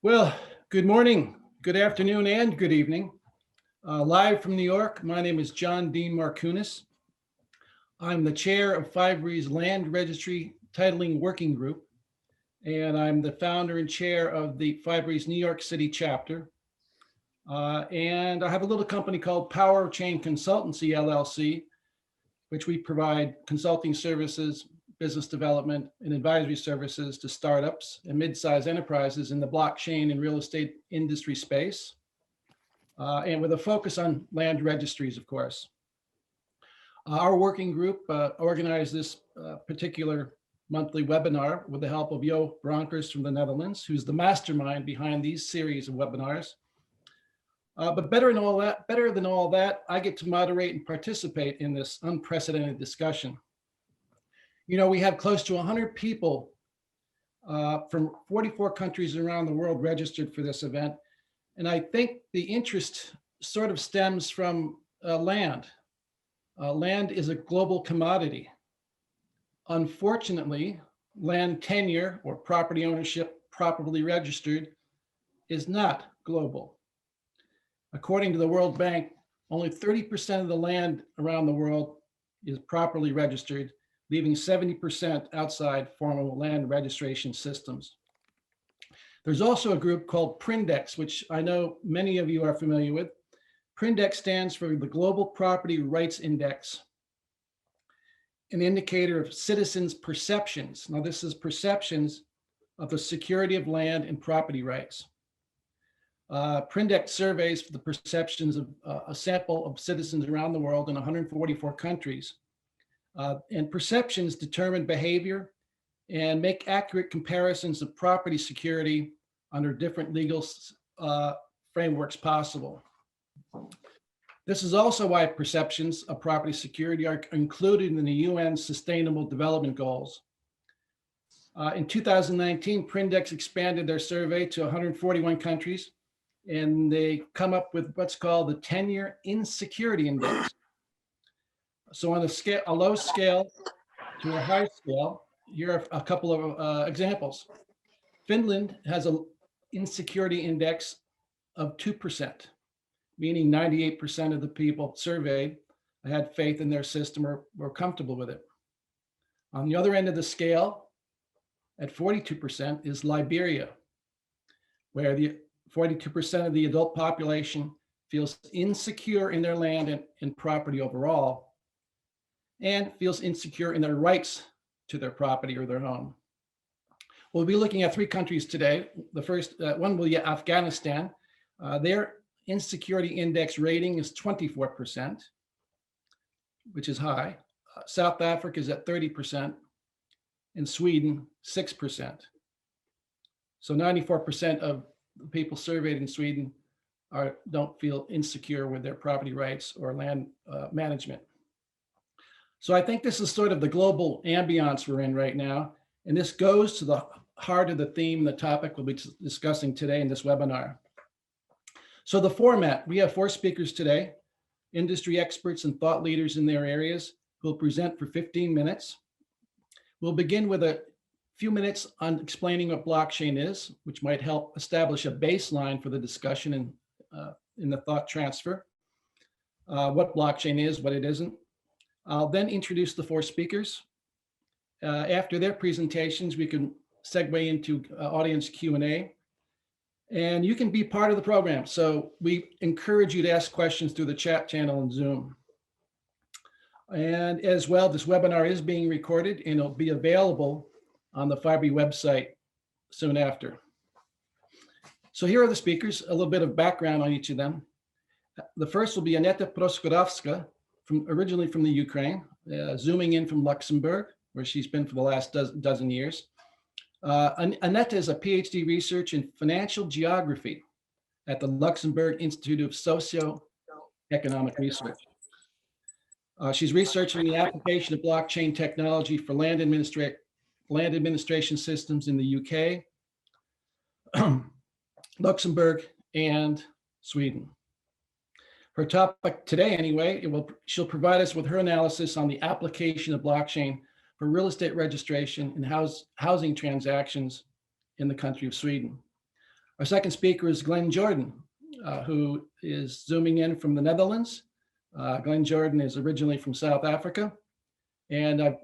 Well, good morning, good afternoon, and good evening. Live from New York, my name is John Dean Markunas. I'm the chair of FIBREE's Land Registry Titling Working Group, and I'm the founder and chair of the FIBREE's New York City chapter. And I have a little company called Power Chain Consultancy, LLC, which we provide consulting services, business development, and advisory services to startups and mid-sized enterprises in the blockchain and real estate industry space, and with a focus on land registries, of course. Our working group organized this particular monthly webinar with the help of Jo Bronkers from the Netherlands, who's the mastermind behind these series of webinars. But better than all that, I get to moderate and participate in this unprecedented discussion. You know, we have close to 100 people from 44 countries around the world registered for this event. And I think the interest sort of stems from land. Land is a global commodity. Unfortunately, land tenure or property ownership properly registered is not global. According to the World Bank, only 30% of the land around the world is properly registered, leaving 70% outside formal land registration systems. There's also a group called Prindex, which I know many of you are familiar with. Prindex stands for the Global Property Rights Index, an indicator of citizens' perceptions. Now, this is perceptions of the security of land and property rights. Prindex surveys for the perceptions of a sample of citizens around the world in 144 countries. And perceptions determine behavior and make accurate comparisons of property security under different legal frameworks possible. This is also why perceptions of property security are included in the UN Sustainable Development Goals. In 2019, Prindex expanded their survey to 141 countries, and they come up with what's called the Tenure Insecurity Index. So on a low scale to a high scale, here are a couple of examples. Finland has an insecurity index of 2%, meaning 98% of the people surveyed had faith in their system or were comfortable with it. On the other end of the scale, at 42%, is Liberia, where the 42% of the adult population feels insecure in their land and property overall, and feels insecure in their rights to their property or their home. We'll be looking at 3 countries today. The first one will be Afghanistan. Their insecurity index rating is 24%, which is high. South Africa is at 30%, and Sweden, 6%. So 94% of the people surveyed in Sweden don't feel insecure with their property rights or land management. So I think this is sort of the global ambiance we're in right now. And this goes to the heart of the theme, the topic we'll be discussing today in this webinar. So the format, we have 4 speakers today, industry experts and thought leaders in their areas who will present for 15 minutes. We'll begin with a few minutes on explaining what blockchain is, which might help establish a baseline for the discussion and in the thought transfer, what blockchain is, what it isn't. I'll then introduce the 4 speakers. After their presentations, we can segue into audience Q&A. And you can be part of the program. So we encourage you to ask questions through the chat channel in Zoom. And as well, this webinar is being recorded and it'll be available on the FIBREE website soon after. So here are the speakers, a little bit of background on each of them. The first will be Anetta Proskurovska, originally from the Ukraine, zooming in from Luxembourg, where she's been for the last dozen years. Anetta is a PhD researcher in financial geography at the Luxembourg Institute of Socio-Economic Research. She's researching the application of blockchain technology for land administration systems in the UK, Luxembourg, and Sweden. Her topic today, anyway, she'll provide us with her analysis on the application of blockchain for real estate registration and housing transactions in the country of Sweden. Our second speaker is Glen Jordan, who is zooming in from the Netherlands. Glen Jordan is originally from South Africa. And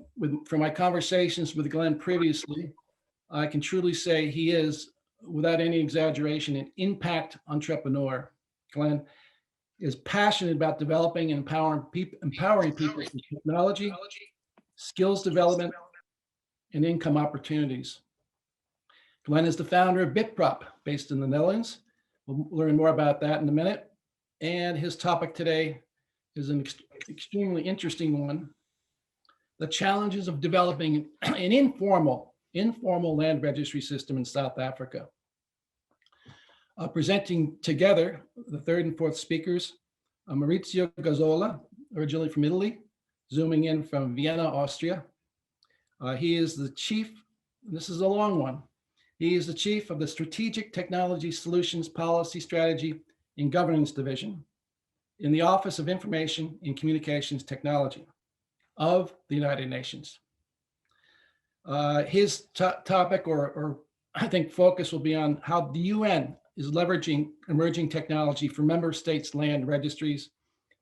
from my conversations with Glen previously, I can truly say he is, without any exaggeration, an impact entrepreneur. Glen is passionate about developing and empowering people through technology, skills development, and income opportunities. Glen is the founder of BitProp, based in the Netherlands. We'll learn more about that in a minute. And his topic today is an extremely interesting one: the challenges of developing an informal land registry system in South Africa. Presenting together, the third and fourth speakers, Maurizio Gazzola, originally from Italy, zooming in from Vienna, Austria. He is the chief, this is a long one, he is the chief of the Strategic Technology Solutions Policy Strategy and Governance Division in the Office of Information and Communications Technology of the United Nations. His topic, or I think focus, will be on how the UN is leveraging emerging technology for member states' land registries.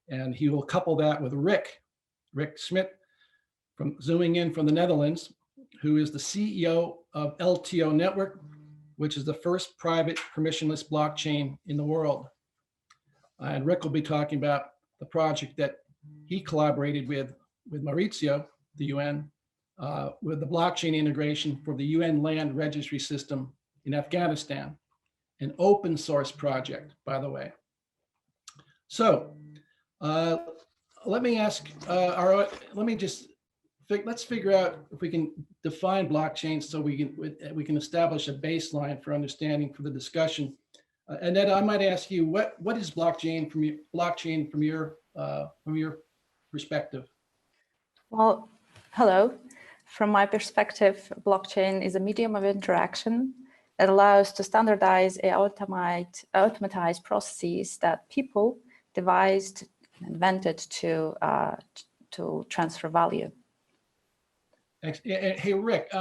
And he will couple that with Rick Schmitz, zooming in from the Netherlands, who is the CEO of LTO Network, which is the first private permissionless blockchain in the world. And Rick will be talking about the project that he collaborated with Maurizio, the UN, with the blockchain integration for the UN land registry system in Afghanistan, an open source project, by the way. So let me ask, let's figure out if we can define blockchain so we can establish a baseline for understanding for the discussion. Anetta, I might ask you, what is blockchain from your perspective? Well, hello. From my perspective, blockchain is a medium of interaction that allows to standardize and automatize processes that people devised and invented to transfer value. Hey, Rick,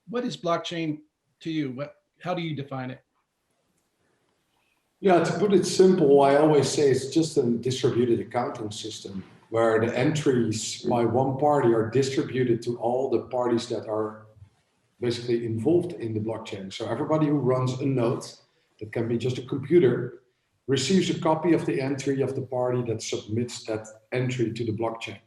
what is blockchain to you? How do you define it? Yeah, to put it simple, I always say it's just a distributed accounting system where the entries by one party are distributed to all the parties that are basically involved in the blockchain. So everybody who runs a node, that can be just a computer, receives a copy of the entry of the party that submits that entry to the blockchain.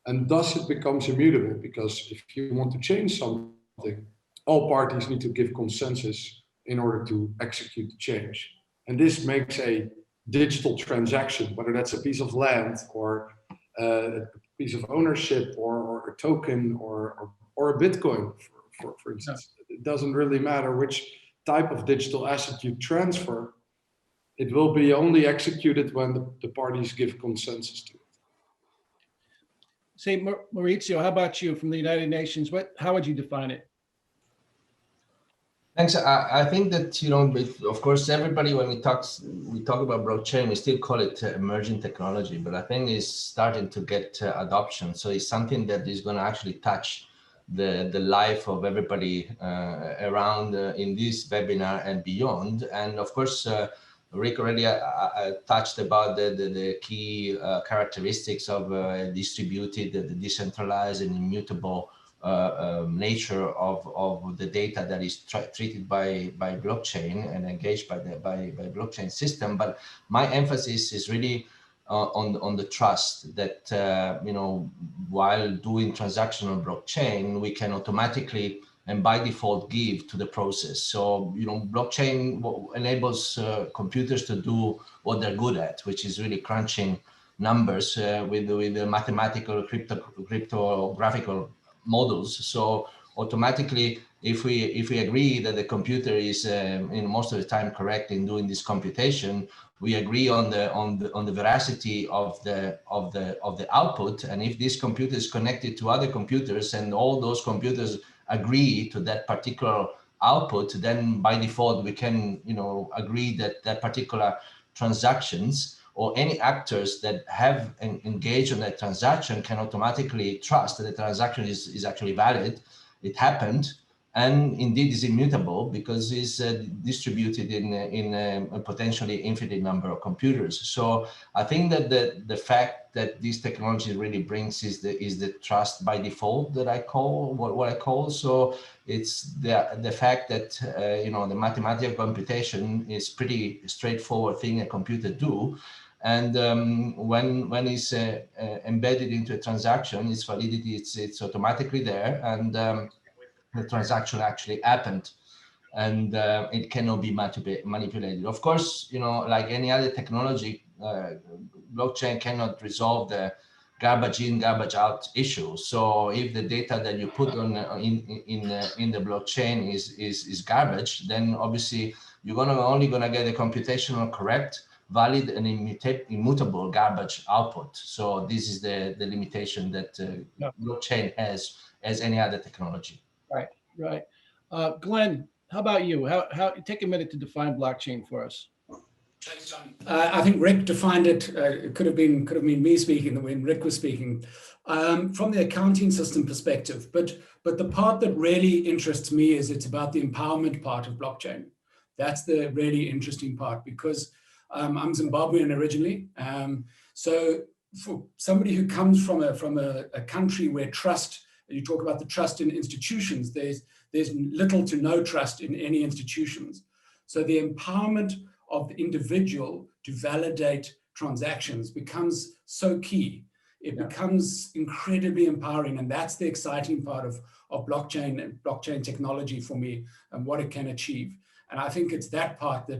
And thus it becomes immutable, because if you want to change something, all parties need to give consensus in order to execute the change. And this makes a digital transaction, whether that's a piece of land or a piece of ownership or a token or a Bitcoin, for instance. It doesn't really matter which type of digital asset you transfer. It will be only executed when the parties give consensus to it. Say, Maurizio, how about you from the United Nations? How would you define it? Thanks. I think that, you know, of course, everybody, when we talk about blockchain, we still call it emerging technology, but I think it's starting to get adoption. So it's something that is going to actually touch the life of everybody around in this webinar and beyond. And of course, Rick already touched about the key characteristics of distributed, the decentralized and immutable nature of the data that is treated by blockchain and engaged by blockchain system. But my emphasis is really on the trust that you know, while doing transactional blockchain, we can automatically and by default give to the process. So, you know, blockchain enables computers to do what they're good at, which is really crunching numbers with the mathematical cryptographical models. So automatically, if we agree that the computer is in most of the time correct in doing this computation, we agree on the veracity of the output. And if this computer is connected to other computers and all those computers agree to that particular output, then by default we can, you know, agree that that particular transactions or any actors that have engaged on that transaction can automatically trust that the transaction is actually valid. It happened, and indeed is immutable because it's distributed in a potentially infinite number of computers. So I think that the fact that this technology really brings is the trust by default that I call what I call. So it's the fact that you know, the mathematical computation is pretty straightforward thing a computer do. And when it's embedded into a transaction, its validity, it's automatically there, and the transaction actually happened, and it cannot be manipulated. Of course, you know, like any other technology, blockchain cannot resolve the garbage in, garbage out issue. So if the data that you put on in the blockchain is garbage, then obviously you're only gonna get a computational correct, valid, and immutable garbage output. So this is the limitation that blockchain has as any other technology. Right, right. Glenn, how about you? How take a minute to define blockchain for us. Thanks, John. I think Rick defined it. It could have been me speaking when Rick was speaking, from the accounting system perspective. But the part that really interests me is it's about the empowerment part of blockchain. That's the really interesting part, because I'm Zimbabwean originally. So for somebody who comes from a country where trust, you talk about the trust in institutions, there's little to no trust in any institutions. So the empowerment of the individual to validate transactions becomes so key. It becomes incredibly empowering, and that's the exciting part of blockchain and blockchain technology for me, and what it can achieve. And I think it's that part, the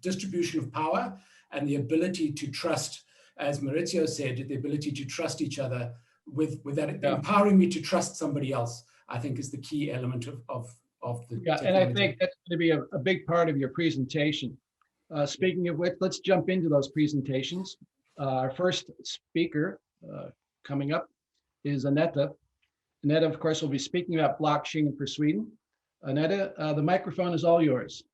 distribution of power and the ability to trust, as Maurizio said, the ability to trust each other with that, empowering me to trust somebody else, I think is the key element of the technology. And I think that's going to be a big part of your presentation. Speaking of which, let's jump into those presentations. Our first speaker coming up is Anetta. Anetta, of course, will be speaking about blockchain for Sweden. Anetta, the microphone is all yours.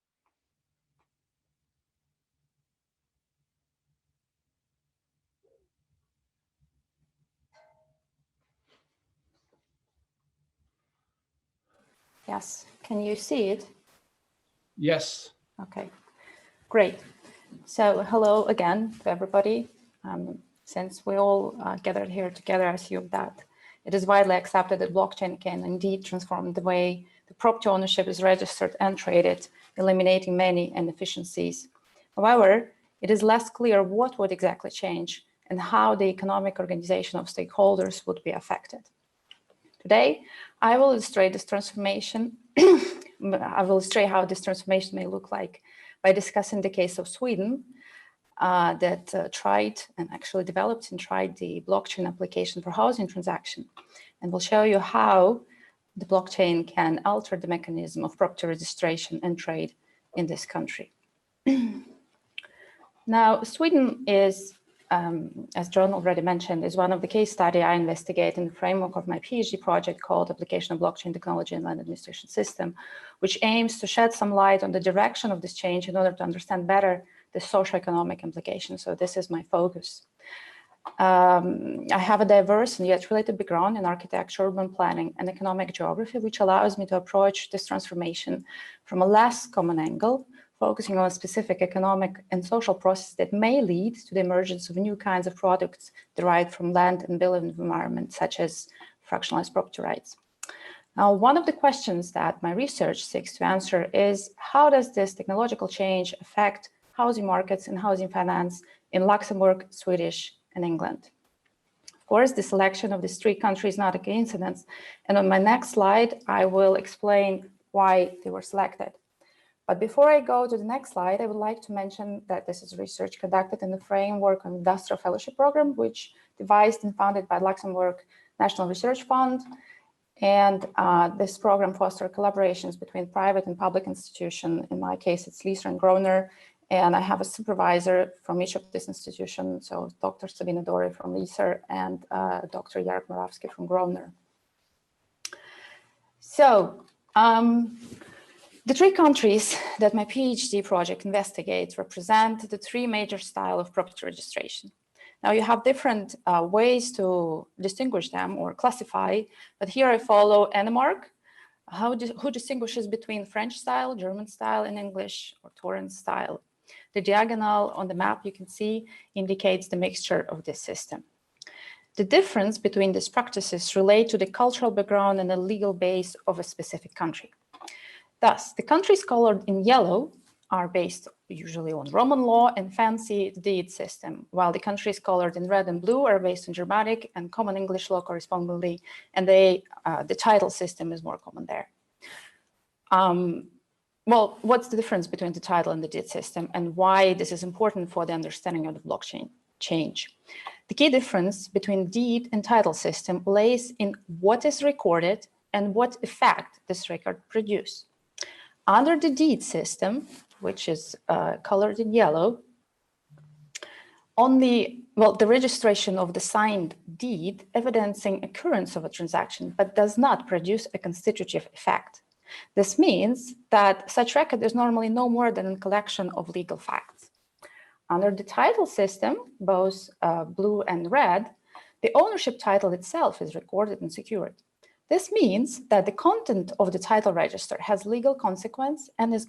Yes, can you see it? Yes. Okay, great. So hello again to everybody. Since we all gathered here together, I assume that it is widely accepted that blockchain can indeed transform the way the property ownership is registered and traded, eliminating many inefficiencies. However, it is less clear what would exactly change and how the economic organization of stakeholders would be affected. Today, I will illustrate this transformation. I will illustrate how this transformation may look like by discussing the case of Sweden that tried and actually developed and tried the blockchain application for housing transaction. And we'll show you how the blockchain can alter the mechanism of property registration and trade in this country. Now, Sweden is, as John already mentioned, is one of the case studies I investigate in the framework of my PhD project called Application of Blockchain Technology in Land Administration System, which aims to shed some light on the direction of this change in order to understand better the socioeconomic implications. So this is my focus. I have a diverse and yet related background in architecture, urban planning, and economic geography, which allows me to approach this transformation from a less common angle, focusing on specific economic and social processes that may lead to the emergence of new kinds of products derived from land and built environment, such as fractionalized property rights. Now, one of the questions that my research seeks to answer is, how does this technological change affect housing markets and housing finance in Luxembourg, Swedish, and England? Of course, the selection of these three countries is not a coincidence. And on my next slide, I will explain why they were selected. But before I go to the next slide, I would like to mention that this is research conducted in the framework of Industrial Fellowship Program, which devised and founded by Luxembourg National Research Fund. And this program fosters collaborations between private and public institutions. In my case, it's Leaser and Groner. And I have a supervisor from each of these institutions, so Dr. Sabina Dori from Leaser and Dr. Jarek Moravsky from Groner. So, the three countries that my PhD project investigates represent the three major styles of property registration. Now, you have different ways to distinguish them or classify, but here I follow Denmark, Who distinguishes between French style, German style, and English or Torrent style? The diagonal on the map you can see indicates the mixture of this system. The difference between these practices relate to the cultural background and the legal base of a specific country. Thus, the countries colored in yellow are based usually on Roman law and fancy deed system, while the countries colored in red and blue are based on Germanic and common English law correspondingly, and the title system is more common there. Well, what's the difference between the title and the deed system, and why this is important for the understanding of the blockchain change? The key difference between deed and title system lays in what is recorded and what effect this record produces. Under the deed system, which is colored in yellow, the registration of the signed deed evidencing occurrence of a transaction, but does not produce a constitutive effect. This means that such record is normally no more than a collection of legal facts. Under the title system, both blue and red, the ownership title itself is recorded and secured. This means that the content of the title register has legal consequence and is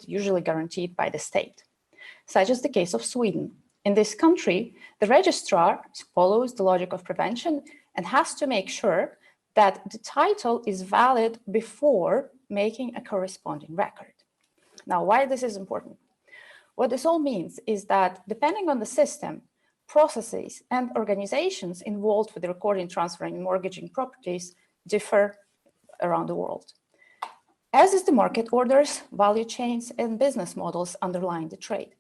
usually guaranteed by the state. Such is the case of Sweden. In this country, the registrar follows the logic of prevention and has to make sure that the title is valid before making a corresponding record. Now, why this is important? What this all means is that depending on the system, processes and organizations involved with the recording, transferring, and mortgaging properties differ around the world, as is the market orders, value chains, and business models underlying the trade.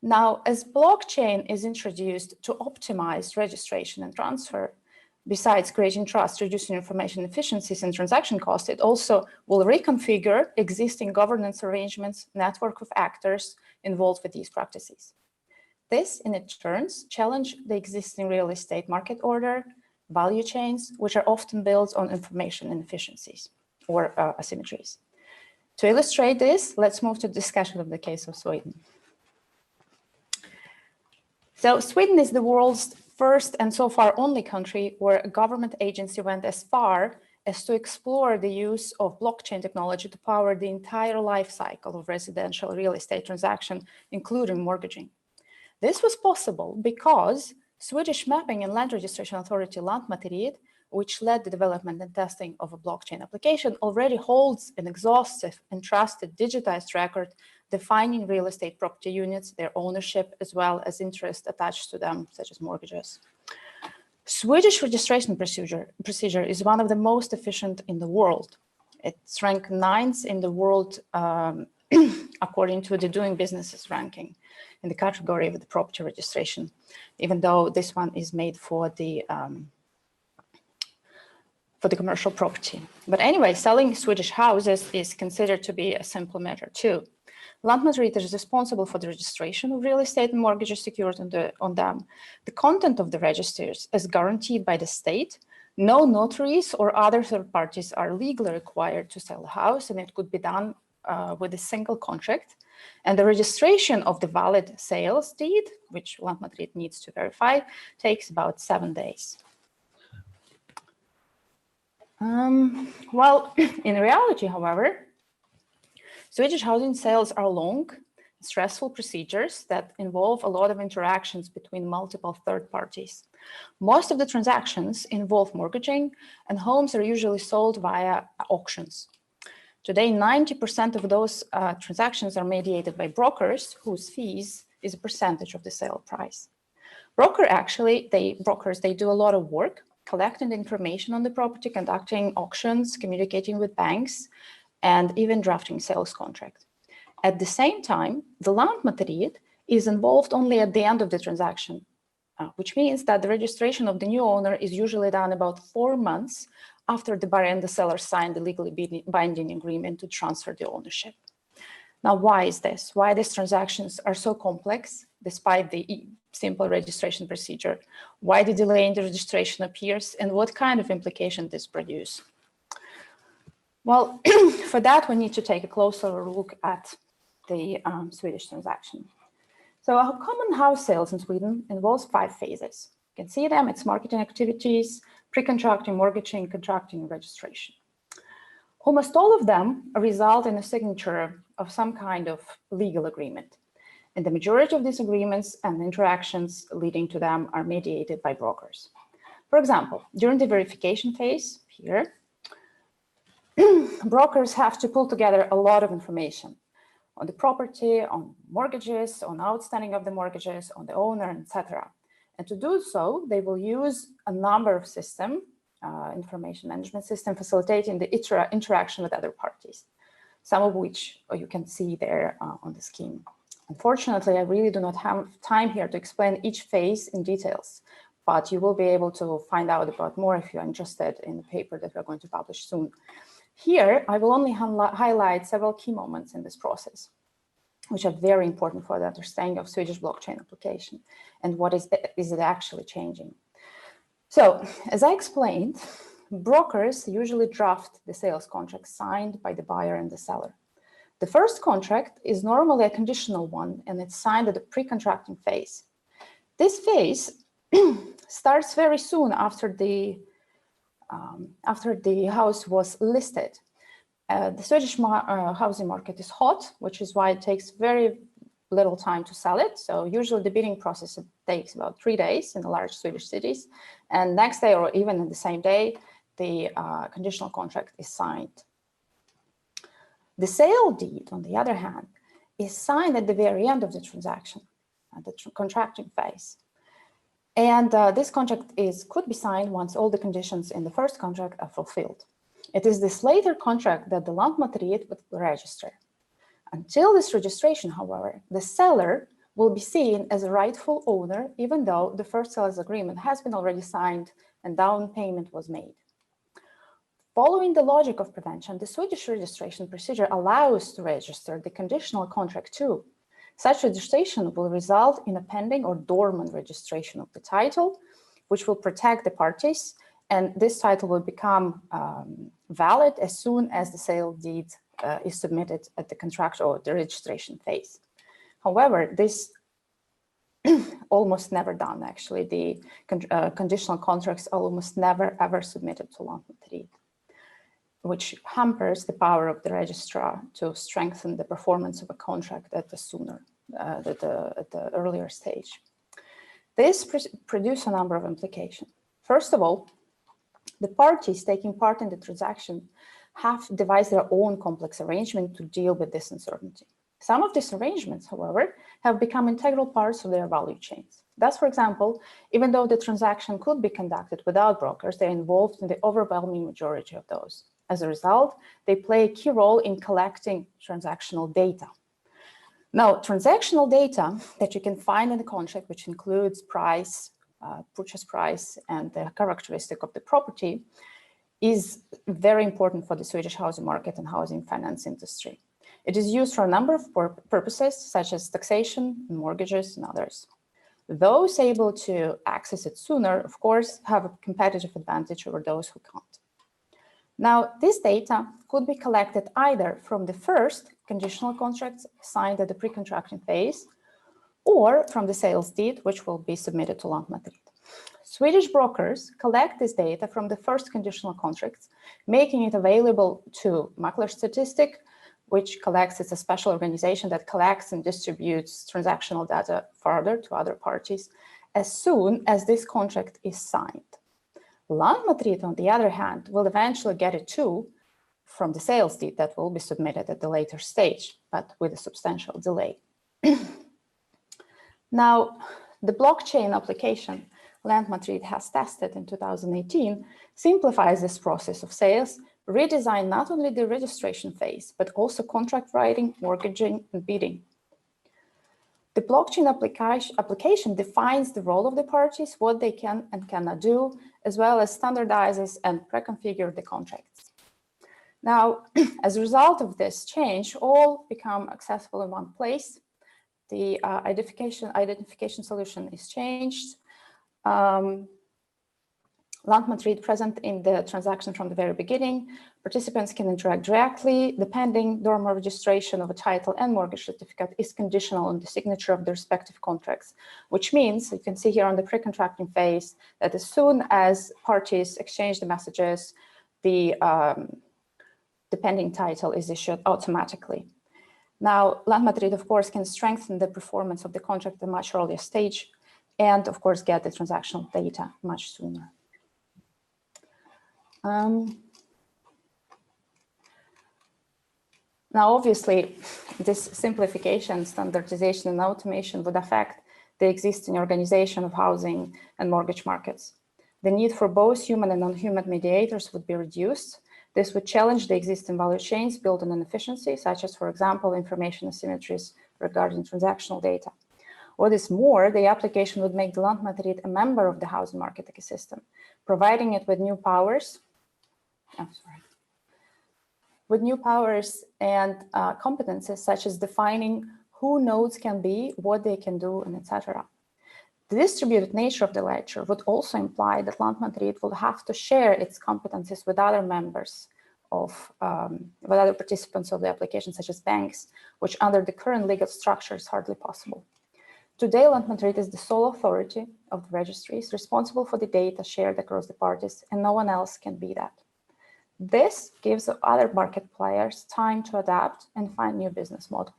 Now, as blockchain is introduced to optimize registration and transfer, besides creating trust, reducing information efficiencies and transaction costs, it also will reconfigure existing governance arrangements, network of actors involved with these practices. This, in its turn, challenges the existing real estate market order, value chains, which are often built on information inefficiencies or asymmetries. To illustrate this, let's move to discussion of the case of Sweden. So Sweden is the world's first and so far only country where a government agency went as far as to explore the use of blockchain technology to power the entire life cycle of residential real estate transaction, including mortgaging. This was possible because Swedish Mapping and Land Registration Authority Lantmäteriet, which led the development and testing of a blockchain application, already holds an exhaustive and trusted digitized record defining real estate property units, their ownership, as well as interest attached to them, such as mortgages. Swedish registration procedure is one of the most efficient in the world. It's ranked 9th in the world according to the Doing Businesses ranking in the category of the property registration, even though this one is made for the commercial property. But anyway, selling Swedish houses is considered to be a simple matter too. Lantmäteriet is responsible for the registration of real estate and mortgages secured on them. The content of the registers is guaranteed by the state. No notaries or other third parties are legally required to sell a house, and it could be done with a single contract. And the registration of the valid sales deed, which Lantmäteriet needs to verify, takes about 7 days. Well, in reality, however, Swedish housing sales are long, stressful procedures that involve a lot of interactions between multiple third parties. Most of the transactions involve mortgaging, and homes are usually sold via auctions. Today, 90% of those transactions are mediated by brokers, whose fees is a percentage of the sale price. Brokers do a lot of work, collecting the information on the property, conducting auctions, communicating with banks, and even drafting sales contract. At the same time, the Lantmäteriet is involved only at the end of the transaction, which means that the registration of the new owner is usually done about 4 months after the buyer and the seller signed the legally binding agreement to transfer the ownership. Now, why is this? Why these transactions are so complex despite the simple registration procedure? Why the delay in the registration appears, and what kind of implication this produces? Well, for that, we need to take a closer look at the Swedish transaction. So a common house sales in Sweden involves 5 phases. You can see them. It's marketing activities, pre-contracting, mortgaging, contracting, and registration. Almost all of them result in a signature of some kind of legal agreement. And the majority of these agreements and interactions leading to them are mediated by brokers. For example, during the verification phase here, brokers have to pull together a lot of information on the property, on mortgages, on outstanding of the mortgages, on the owner, etc. And to do so, they will use a number of systems, information management system facilitating the interaction with other parties, some of which you can see there on the scheme. Unfortunately, I really do not have time here to explain each phase in details, but you will be able to find out about more if you're interested in the paper that we're going to publish soon. Here, I will only highlight several key moments in this process, which are very important for the understanding of Swedish blockchain application and what is it actually changing. So, as I explained, brokers usually draft the sales contract signed by the buyer and the seller. The first contract is normally a conditional one, and it's signed at the pre-contracting phase. This phase starts very soon after the house was listed. The Swedish housing market is hot, which is why it takes very little time to sell it. So usually the bidding process takes about 3 days in the large Swedish cities. And next day or even in the same day, the conditional contract is signed. The sale deed, on the other hand, is signed at the very end of the transaction, at the contracting phase. And this contract could be signed once all the conditions in the first contract are fulfilled. It is this later contract that the Lantmäteriet will register. Until this registration, however, the seller will be seen as a rightful owner, even though the first seller's agreement has been already signed and down payment was made. Following the logic of prevention, the Swedish registration procedure allows to register the conditional contract too. Such registration will result in a pending or dormant registration of the title, which will protect the parties, and this title will become valid as soon as the sale deed is submitted at the contract or the registration phase. However, this almost never done, actually. The conditional contracts are almost never ever submitted to Lantmäteriet, which hampers the power of the registrar to strengthen the performance of a contract at the earlier stage. This produces a number of implications. First of all, the parties taking part in the transaction have devised their own complex arrangement to deal with this uncertainty. Some of these arrangements, however, have become integral parts of their value chains. Thus, for example, even though the transaction could be conducted without brokers, they're involved in the overwhelming majority of those. As a result, they play a key role in collecting transactional data. Now, transactional data that you can find in the contract, which includes price, purchase price, and the characteristic of the property, is very important for the Swedish housing market and housing finance industry. It is used for a number of purposes, such as taxation, mortgages, and others. Those able to access it sooner, of course, have a competitive advantage over those who can't. Now, this data could be collected either from the first conditional contracts signed at the pre-contracting phase, or from the sales deed, which will be submitted to Lantmäteriet. Swedish brokers collect this data from the first conditional contracts, making it available to Makler Statistic, which collects, it's a special organization that collects and distributes transactional data further to other parties as soon as this contract is signed. Lantmäteriet, on the other hand, will eventually get it too from the sales deed that will be submitted at the later stage, but with a substantial delay. Now, the blockchain application Lantmäteriet has tested in 2018 simplifies this process of sales, redesigned not only the registration phase, but also contract writing, mortgaging, and bidding. The blockchain application defines the role of the parties, what they can and cannot do, as well as standardizes and pre-configures the contracts. Now, as a result of this change, all become accessible in one place. The identification solution is changed. Lantmäteriet present in the transaction from the very beginning. Participants can interact directly. The pending dormant registration of a title and mortgage certificate is conditional on the signature of the respective contracts, which means, you can see here on the pre-contracting phase, that as soon as parties exchange the messages, the the pending title is issued automatically. Now, Landmatried, of course, can strengthen the performance of the contract at a much earlier stage and, of course, get the transactional data much sooner. Now, obviously, this simplification, standardization, and automation would affect the existing organization of housing and mortgage markets. The need for both human and non-human mediators would be reduced. This would challenge the existing value chains built on inefficiency, such as, for example, information asymmetries regarding transactional data. What is more, the application would make the Landmatried a member of the housing market ecosystem, providing it with new powers. With new powers and competences, such as defining who nodes can be, what they can do, and etc. The distributed nature of the ledger would also imply that Landmatried will have to share its competencies with other members of, with other participants of the application, such as banks, which under the current legal structure is hardly possible. Today, Landmatried is the sole authority of the registries responsible for the data shared across the parties, and no one else can be that. This gives other market players time to adapt and find new business models.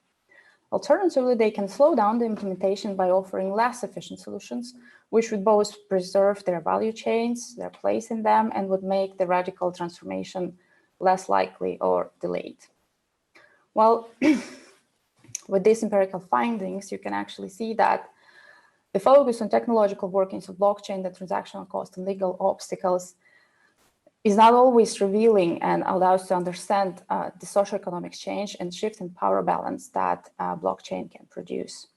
Alternatively, they can slow down the implementation by offering less efficient solutions, which would both preserve their value chains, their place in them, and would make the radical transformation less likely or delayed. Well, with these empirical findings, you can actually see that the focus on technological workings of blockchain, the transactional cost, and legal obstacles is not always revealing and allows to understand the socioeconomic change and shift in power balance that blockchain can produce,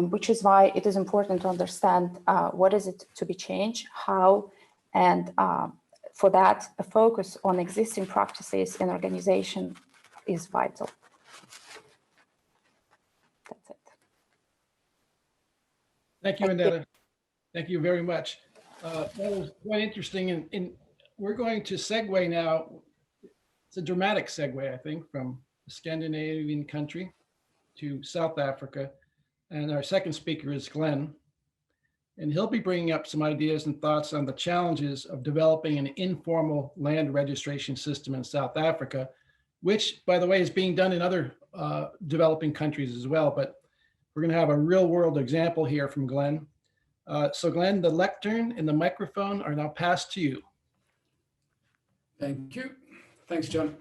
which is why it is important to understand what is it to be changed, how, and for that, a focus on existing practices in organization is vital. That's it. Thank you, Anetta. Thank you very much. That was quite interesting. And we're going to segue now. It's a dramatic segue, I think, from a Scandinavian country to South Africa. And our second speaker is Glen. And he'll be bringing up some ideas and thoughts on the challenges of developing an informal land registration system in South Africa, which, by the way, is being done in other developing countries as well. But we're going to have a real world example here from Glen. So Glen, the lectern and the microphone are now passed to you. Thank you. Thanks, John.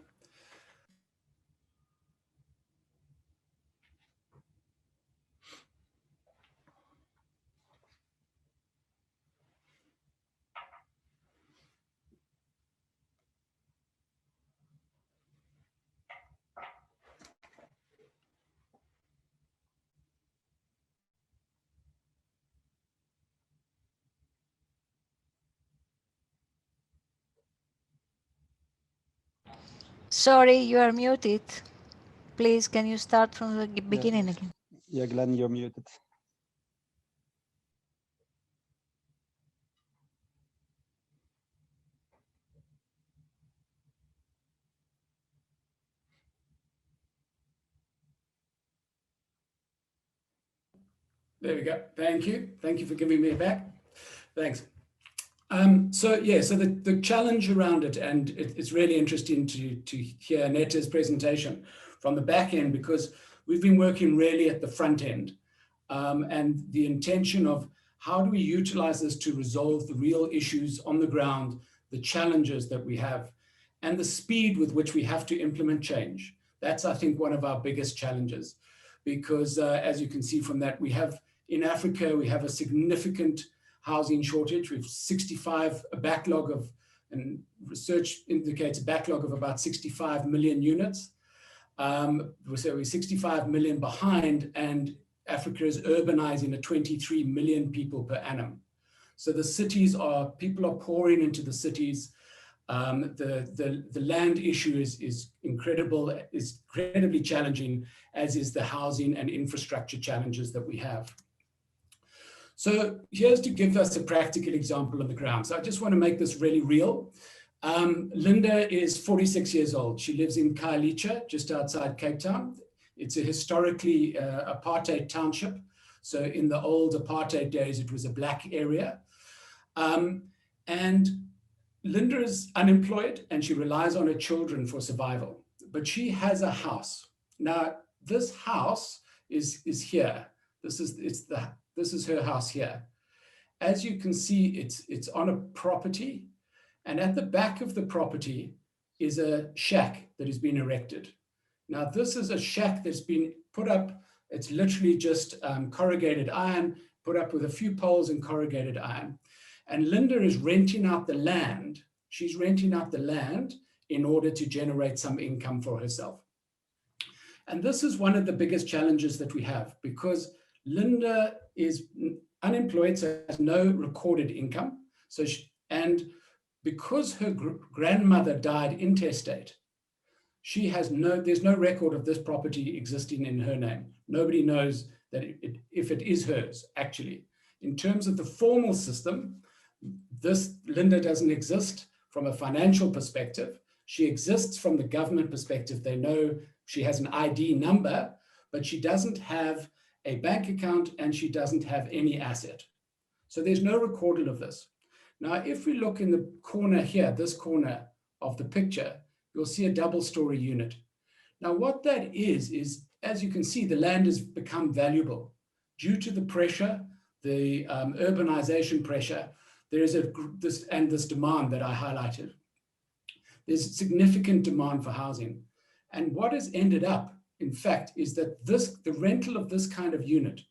Sorry, you are muted. Please, can you start from the beginning again? Yeah, Glen, you're muted. There we go. Thank you. Thank you for giving me it back. Thanks. So the challenge around it, and it's really interesting to hear Anetta's presentation from the back end, because we've been working really at the front end, and the intention of how do we utilize this to resolve the real issues on the ground, the challenges that we have, and the speed with which we have to implement change. That's, I think, one of our biggest challenges, because as you can see from that, in Africa, we have a significant housing shortage. We have a backlog of, and research indicates a backlog of about 65 million units. So we're 65 million behind, and Africa is urbanizing at 23 million people per annum. So the cities people are pouring into the cities. The land issue is incredibly challenging, as is the housing and infrastructure challenges that we have. So here's to give us a practical example on the ground. So I just want to make this really real. Linda is 46 years old. She lives in Khayelitsha, just outside Cape Town. It's a historically apartheid township. So in the old apartheid days, it was a black area. And Linda is unemployed and she relies on her children for survival, but she has a house. Now, this house is here. This is her house here. As you can see, it's on a property, and at the back of the property is a shack that has been erected. Now, this is a shack that's been put up. It's literally just corrugated iron, put up with a few poles and corrugated iron. And Linda is renting out the land. She's renting out the land in order to generate some income for herself. And this is one of the biggest challenges that we have, because Linda is unemployed, so has no recorded income. So and because her grandmother died intestate, there's no record of this property existing in her name. Nobody knows that if it is hers, actually. In terms of the formal system, Linda doesn't exist from a financial perspective. She exists from the government perspective. They know she has an ID number, but she doesn't have a bank account and she doesn't have any asset. So there's no recording of this. Now, if we look in the corner here, this corner of the picture, you'll see a double-story unit. Now, what that is, as you can see, the land has become valuable due to the pressure, the urbanization pressure. There is this demand that I highlighted. There's significant demand for housing. And what has ended up, in fact, is that the rental of this kind of unit,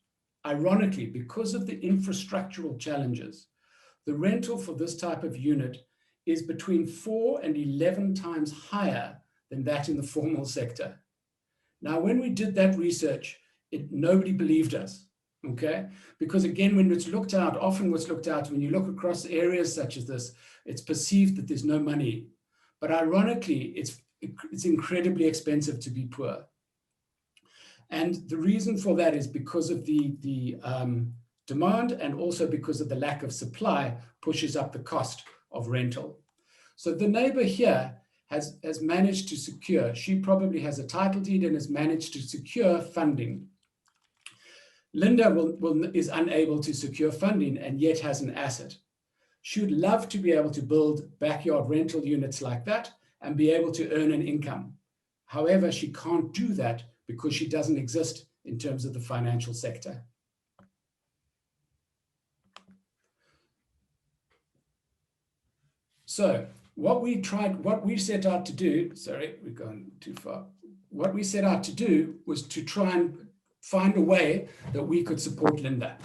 ironically, because of the infrastructural challenges, the rental for this type of unit is between 4 and 11 times higher than that in the formal sector. Now, when we did that research, nobody believed us, okay? Because again, when it's looked out, often what's looked out, when you look across areas such as this, it's perceived that there's no money. But ironically, it's incredibly expensive to be poor. And the reason for that is because of the demand, and also because of the lack of supply pushes up the cost of rental. So the neighbor here has managed to secure, she probably has a title deed and has managed to secure funding. Linda is unable to secure funding and yet has an asset. She would love to be able to build backyard rental units like that and be able to earn an income. However, she can't do that because she doesn't exist in terms of the financial sector. So what we set out to do, sorry, we've gone too far. What we set out to do was to try and find a way that we could support Linda.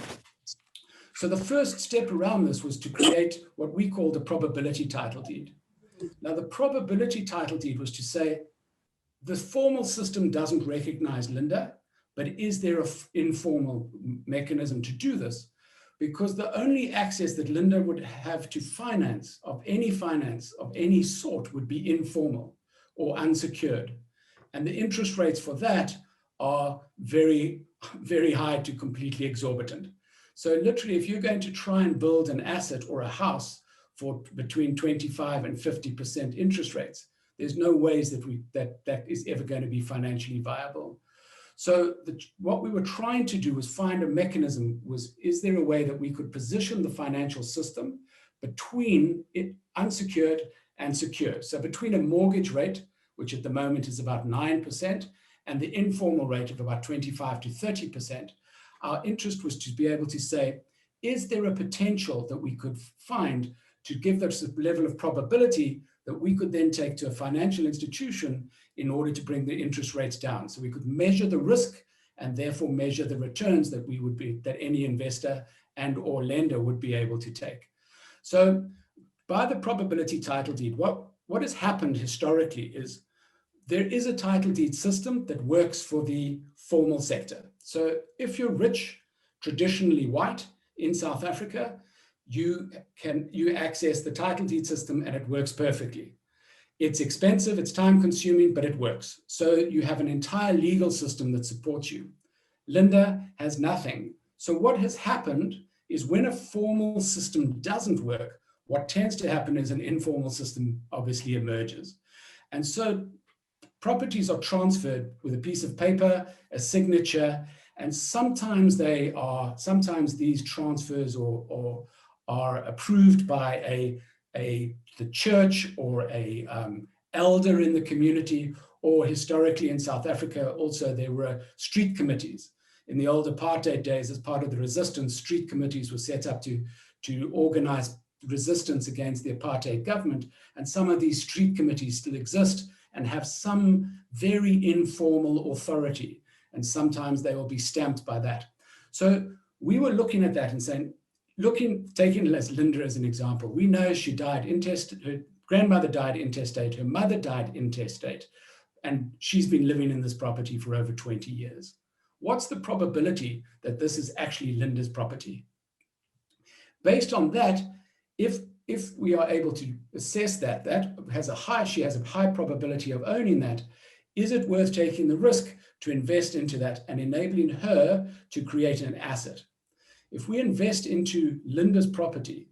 So the first step around this was to create what we called a probability title deed. Now, the probability title deed was to say, the formal system doesn't recognize Linda, but is there an informal mechanism to do this? Because the only access that Linda would have to finance of any sort would be informal or unsecured. And the interest rates for that are very, very high to completely exorbitant. So literally, if you're going to try and build an asset or a house for between 25 and 50% interest rates, there's no ways that is ever going to be financially viable. So what we were trying to do was find a mechanism, is there a way that we could position the financial system between unsecured and secure? So between a mortgage rate, which at the moment is about 9%, and the informal rate of about 25 to 30%, our interest was to be able to say, is there a potential that we could find to give us a level of probability that we could then take to a financial institution in order to bring the interest rates down? So we could measure the risk and therefore measure the returns that any investor and or lender would be able to take. So by the probability title deed, what has happened historically is there is a title deed system that works for the formal sector. So if you're rich, traditionally white in South Africa, you access the title deed system and it works perfectly. It's expensive, it's time consuming, but it works. So you have an entire legal system that supports you. Linda has nothing. So what has happened is when a formal system doesn't work, what tends to happen is an informal system obviously emerges. And so properties are transferred with a piece of paper, a signature, and sometimes these transfers are approved by the church or a elder in the community, or historically in South Africa also there were street committees. In the old apartheid days, as part of the resistance, street committees were set up to organize resistance against the apartheid government. And some of these street committees still exist and have some very informal authority. And sometimes they will be stamped by that. So we were looking at that and saying, taking Linda as an example, we know she died intestate, her grandmother died intestate, her mother died intestate, and she's been living in this property for over 20 years. What's the probability that this is actually Linda's property? Based on that, if we are able to assess that, she has a high probability of owning that, is it worth taking the risk to invest into that and enabling her to create an asset? If we invest into Linda's property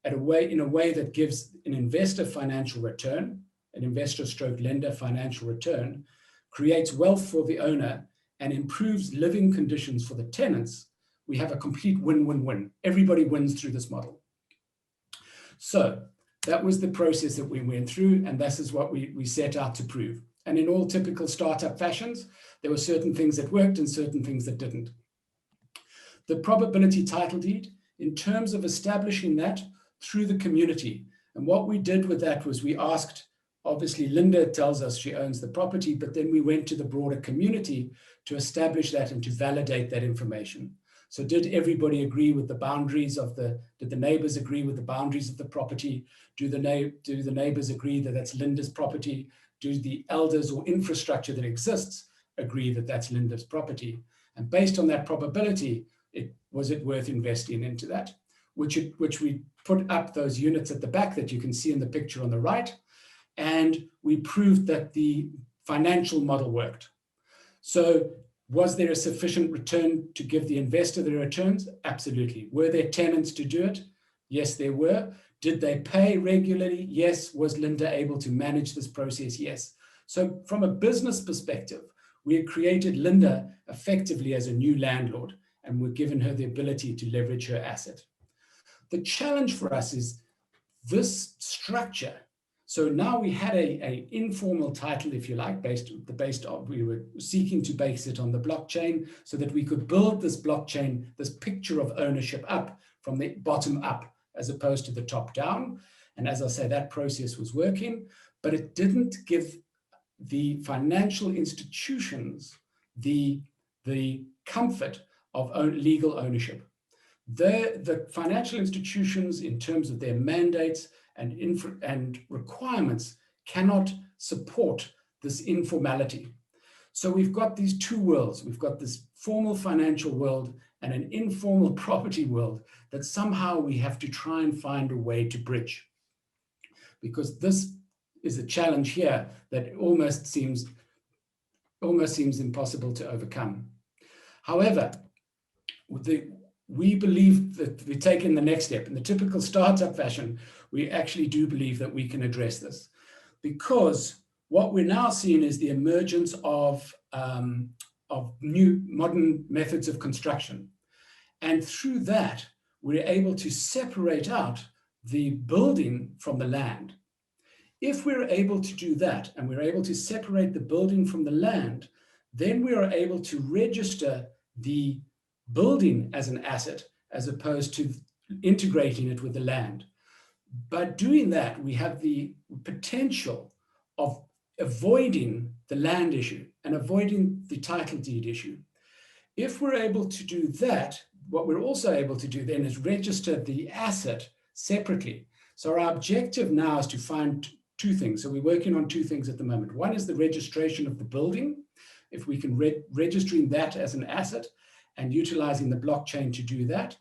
in a way that gives an investor financial return, an investor stroke lender financial return, creates wealth for the owner, and improves living conditions for the tenants, we have a complete win-win-win. Everybody wins through this model. So that was the process that we went through, and this is what we set out to prove. And in all typical startup fashions, there were certain things that worked and certain things that didn't. The probability title deed, in terms of establishing that through the community. And what we did with that was we asked, obviously Linda tells us she owns the property, but then we went to the broader community to establish that and to validate that information. So did everybody agree with the boundaries did the neighbors agree with the boundaries of the property? Do the neighbors agree that that's Linda's property? Do the elders or infrastructure that exists agree that that's Linda's property? And based on that probability, was it worth investing into that? Which we put up those units at the back that you can see in the picture on the right. And we proved that the financial model worked. So was there a sufficient return to give the investor the returns? Absolutely. Were there tenants to do it? Yes, there were. Did they pay regularly? Yes. Was Linda able to manage this process? Yes. So from a business perspective, we had created Linda effectively as a new landlord, and we've given her the ability to leverage her asset. The challenge for us is this structure. So now we had a informal title, if you like, we were seeking to base it on the blockchain so that we could build this blockchain, this picture of ownership up from the bottom up as opposed to the top down. And as I say, that process was working, but it didn't give the financial institutions the comfort of legal ownership. The financial institutions, in terms of their mandates and requirements, cannot support this informality. So we've got these two worlds. We've got this formal financial world and an informal property world that somehow we have to try and find a way to bridge. Because this is a challenge here that almost seems impossible to overcome. However, we believe that we've taken the next step. In the typical startup fashion, we actually do believe that we can address this, because what we're now seeing is the emergence of new modern methods of construction. And through that, we're able to separate out the building from the land. If we're able to do that, and we're able to separate the building from the land, then we are able to register the building as an asset as opposed to integrating it with the land. By doing that, we have the potential of avoiding the land issue and avoiding the title deed issue. If we're able to do that, what we're also able to do then is register the asset separately. So our objective now is to find two things. So we're working on two things at the moment. One is the registration of the building. If we can registering that as an asset and utilizing the blockchain to do that,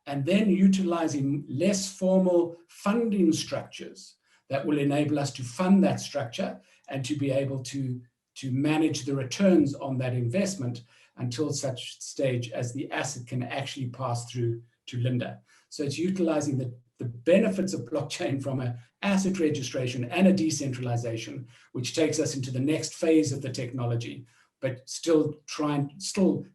and then utilizing less formal funding structures that will enable us to fund that structure and to be able to manage the returns on that investment until such stage as the asset can actually pass through to Linda. So it's utilizing the benefits of blockchain from an asset registration and a decentralization, which takes us into the next phase of the technology, but still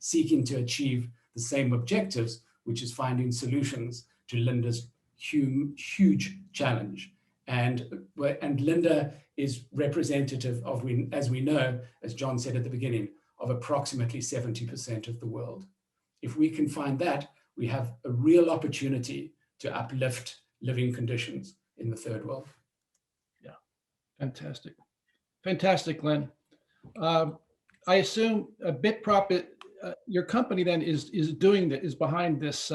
seeking to achieve the same objectives, which is finding solutions to Linda's huge challenge. And Linda is representative of, as we know, as John said at the beginning, of approximately 70% of the world. If we can find that, we have a real opportunity to uplift living conditions in the third world. Yeah, fantastic. Fantastic, Glen. I assume BitProp, your company then is behind this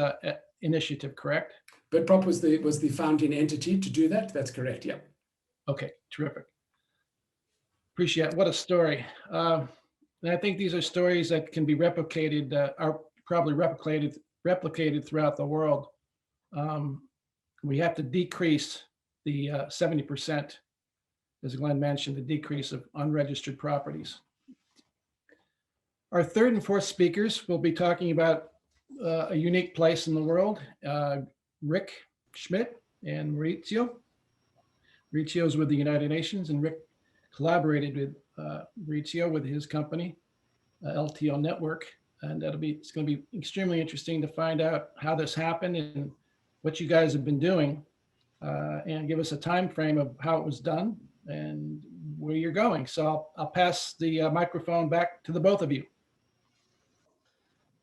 initiative, correct? BitProp was the founding entity to do that. That's correct. Yeah. Okay, terrific. Appreciate it. What a story. And I think these are stories that can be replicated, are probably replicated throughout the world. We have to decrease the 70%, as Glen mentioned, the decrease of unregistered properties. Our third and fourth speakers will be talking about a unique place in the world, Rick Schmitz and Maurizio. Maurizio is with the United Nations, and Rick collaborated with Maurizio with his company, LTO Network. And it's going to be extremely interesting to find out how this happened and what you guys have been doing, and give us a time frame of how it was done and where you're going. So I'll pass the microphone back to the both of you.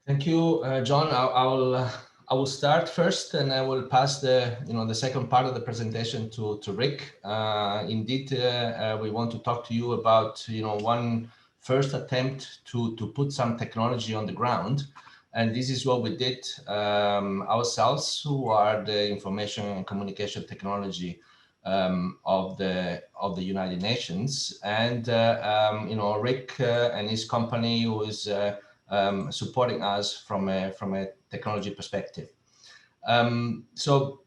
Thank you, John. I will start first, and I will pass the second part of the presentation to Rick. Indeed, we want to talk to you about one first attempt to put some technology on the ground, and this is what we did ourselves, who are the information and communication technology of the United Nations, and Rick and his company, who is supporting us from a technology perspective. So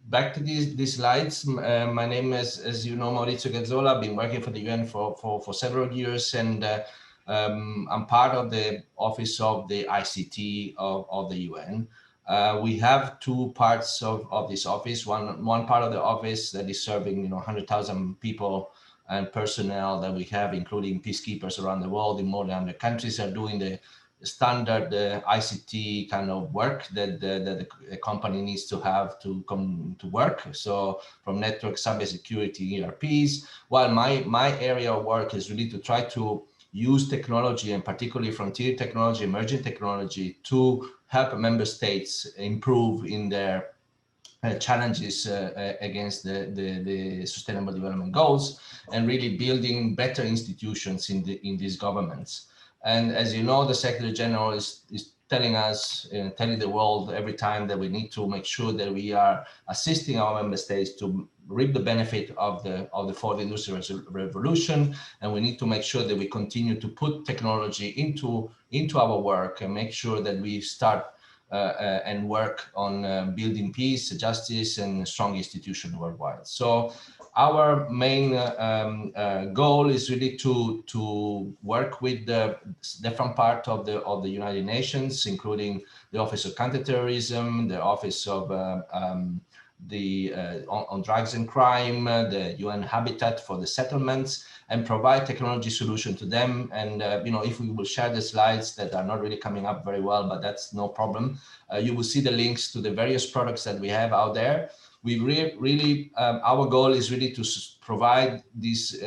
back to these slides. My name is, as you know, Maurizio Gazzola. I've been working for the UN for several years, and I'm part of the office of the ICT of the UN. We have two parts of this office. One part of the office that is serving 100,000 people and personnel that we have, including peacekeepers around the world in more than 100 countries, are doing the standard ICT kind of work that the company needs to have to come to work. So from network, cybersecurity, ERPs, while my area of work is really to try to use technology, and particularly frontier technology, emerging technology, to help member states improve in their challenges against the Sustainable Development Goals, and really building better institutions in these governments. And as you know, the Secretary General is telling us, telling the world every time that we need to make sure that we are assisting our member states to reap the benefit of the fourth industrial revolution, and we need to make sure that we continue to put technology into our work and make sure that we start and work on building peace, justice, and strong institutions worldwide. So our main goal is really to work with the different part of the United Nations, including the Office of Counterterrorism, the Office of on Drugs and Crime, the UN Habitat for the Settlements, and provide technology solution to them. And if we will share the slides that are not really coming up very well, but that's no problem. You will see the links to the various products that we have out there. We really our goal is really to provide these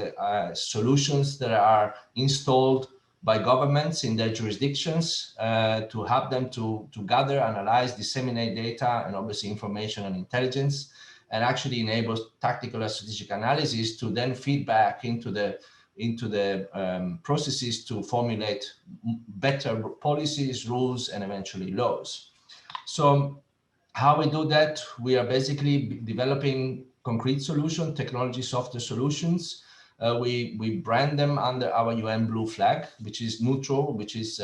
solutions that are installed by governments in their jurisdictions, to help them to gather, analyze, disseminate data, and obviously information and intelligence, and actually enable tactical and strategic analysis to then feed back into the processes to formulate better policies, rules, and eventually laws. So how we do that, we are basically developing concrete solution, technology software solutions. We brand them under our UN Blue flag, which is neutral, which is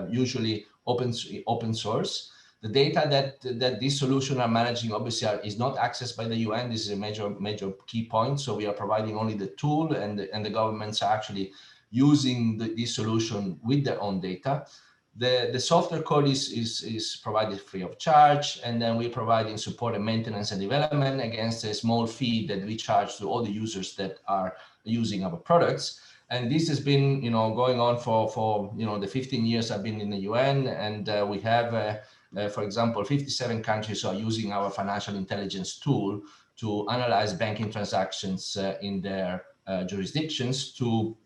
usually open source. The data that these solutions are managing obviously is not accessed by the UN. This is a major key point. So we are providing only the tool, and the governments are actually using this solution with their own data. The software code is provided free of charge, and then we're providing support and maintenance and development against a small fee that we charge to all the users that are using our products. And this has been going on for the 15 years I've been in the UN, and we have for example 57 countries are using our financial intelligence tool to analyze banking transactions in their jurisdictions to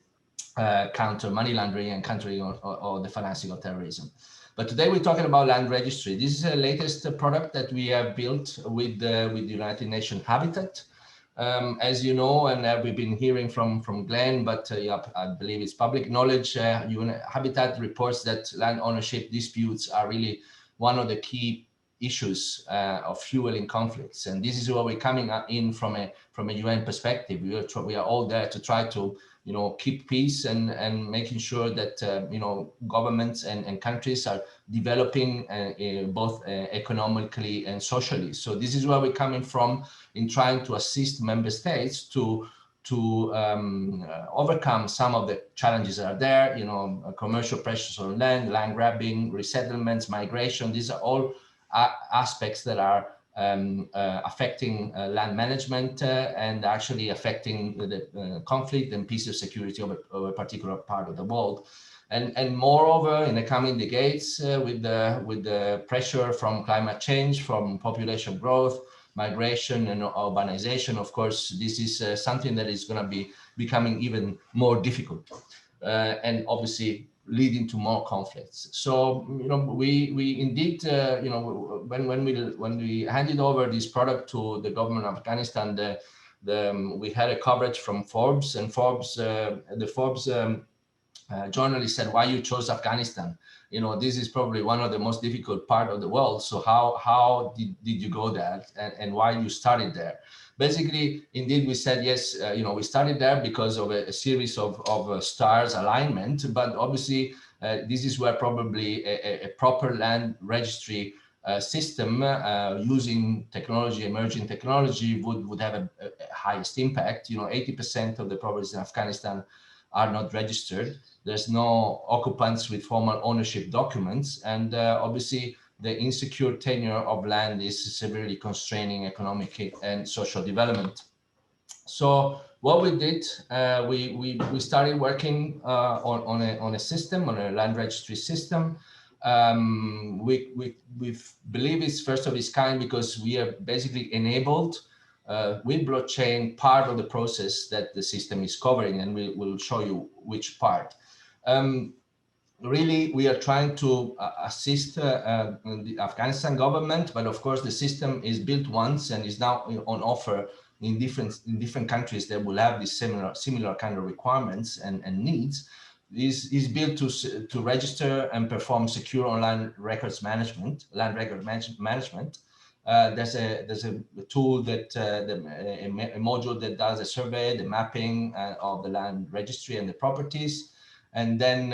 counter money laundering and countering or the financing of terrorism. But today we're talking about land registry. This is the latest product that we have built with the United Nations Habitat. As you know, and we've been hearing from Glen, but yeah, I believe it's public knowledge, Habitat reports that land ownership disputes are really one of the key issues of fueling conflicts. And this is where we're coming in from a UN perspective. We are all there to try to, you know, keep peace and making sure that, you know, governments and countries are developing both economically and socially. So this is where we're coming from in trying to assist member states to overcome some of the challenges that are there, you know, commercial pressures on land grabbing, resettlements, migration. These are all aspects that are affecting land management and actually affecting the conflict and peace and security of a particular part of the world. And moreover, in the coming decades, with the pressure from climate change, from population growth, migration and urbanization, of course, this is something that is going to be becoming even more difficult and obviously leading to more conflicts. So, you know, we indeed, you know, when we handed over this product to the government of Afghanistan, we had a coverage from Forbes, and the Forbes journalist said, "Why you chose Afghanistan? You know, this is probably one of the most difficult part of the world. So how did you go there, and why you started there?" Basically, indeed, we said yes. You know, we started there because of a series of stars alignment. But obviously, this is where probably a proper land registry system using technology, emerging technology, would have a highest impact. You know, 80% of the properties in Afghanistan are not registered. There's no occupants with formal ownership documents, and obviously the insecure tenure of land is severely constraining economic and social development. So what we did, we started working on a system, on a land registry system. We believe it's first of its kind because we have basically enabled with blockchain part of the process that the system is covering, and we'll show you which part. Really, we are trying to assist the Afghanistan government, but of course the system is built once and is now on offer in different countries that will have these similar kind of requirements and needs. Is built to register and perform secure online records management, land record management. There's a tool that a module that does a survey, the mapping of the land registry and the properties, and then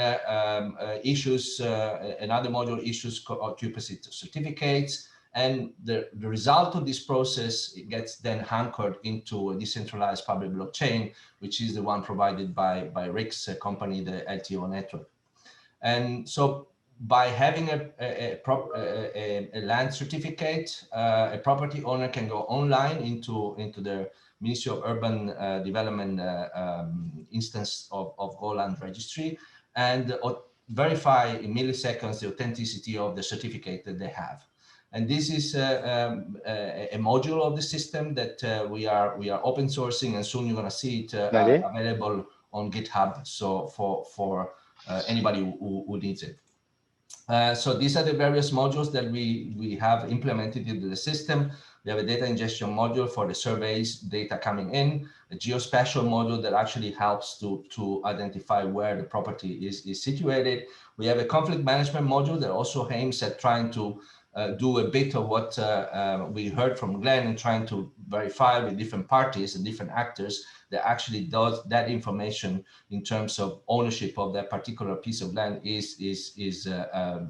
issues another module issues occupancy certificates, and the result of this process, it gets then anchored into a decentralized public blockchain, which is the one provided by Rick's company, the LTO network. And so by having a land certificate, a property owner can go online into the Ministry of Urban Development instance of Go Land Registry and verify in milliseconds the authenticity of the certificate that they have. And this is a module of the system that we are open sourcing, and soon you're going to see it available on GitHub. So for anybody who needs it. So these are the various modules that we have implemented into the system. We have a data ingestion module for the surveys data coming in, a geospatial module that actually helps to identify where the property is situated. We have a conflict management module that also aims at trying to do a bit of what we heard from Glen and trying to verify with different parties and different actors that actually does that information in terms of ownership of that particular piece of land is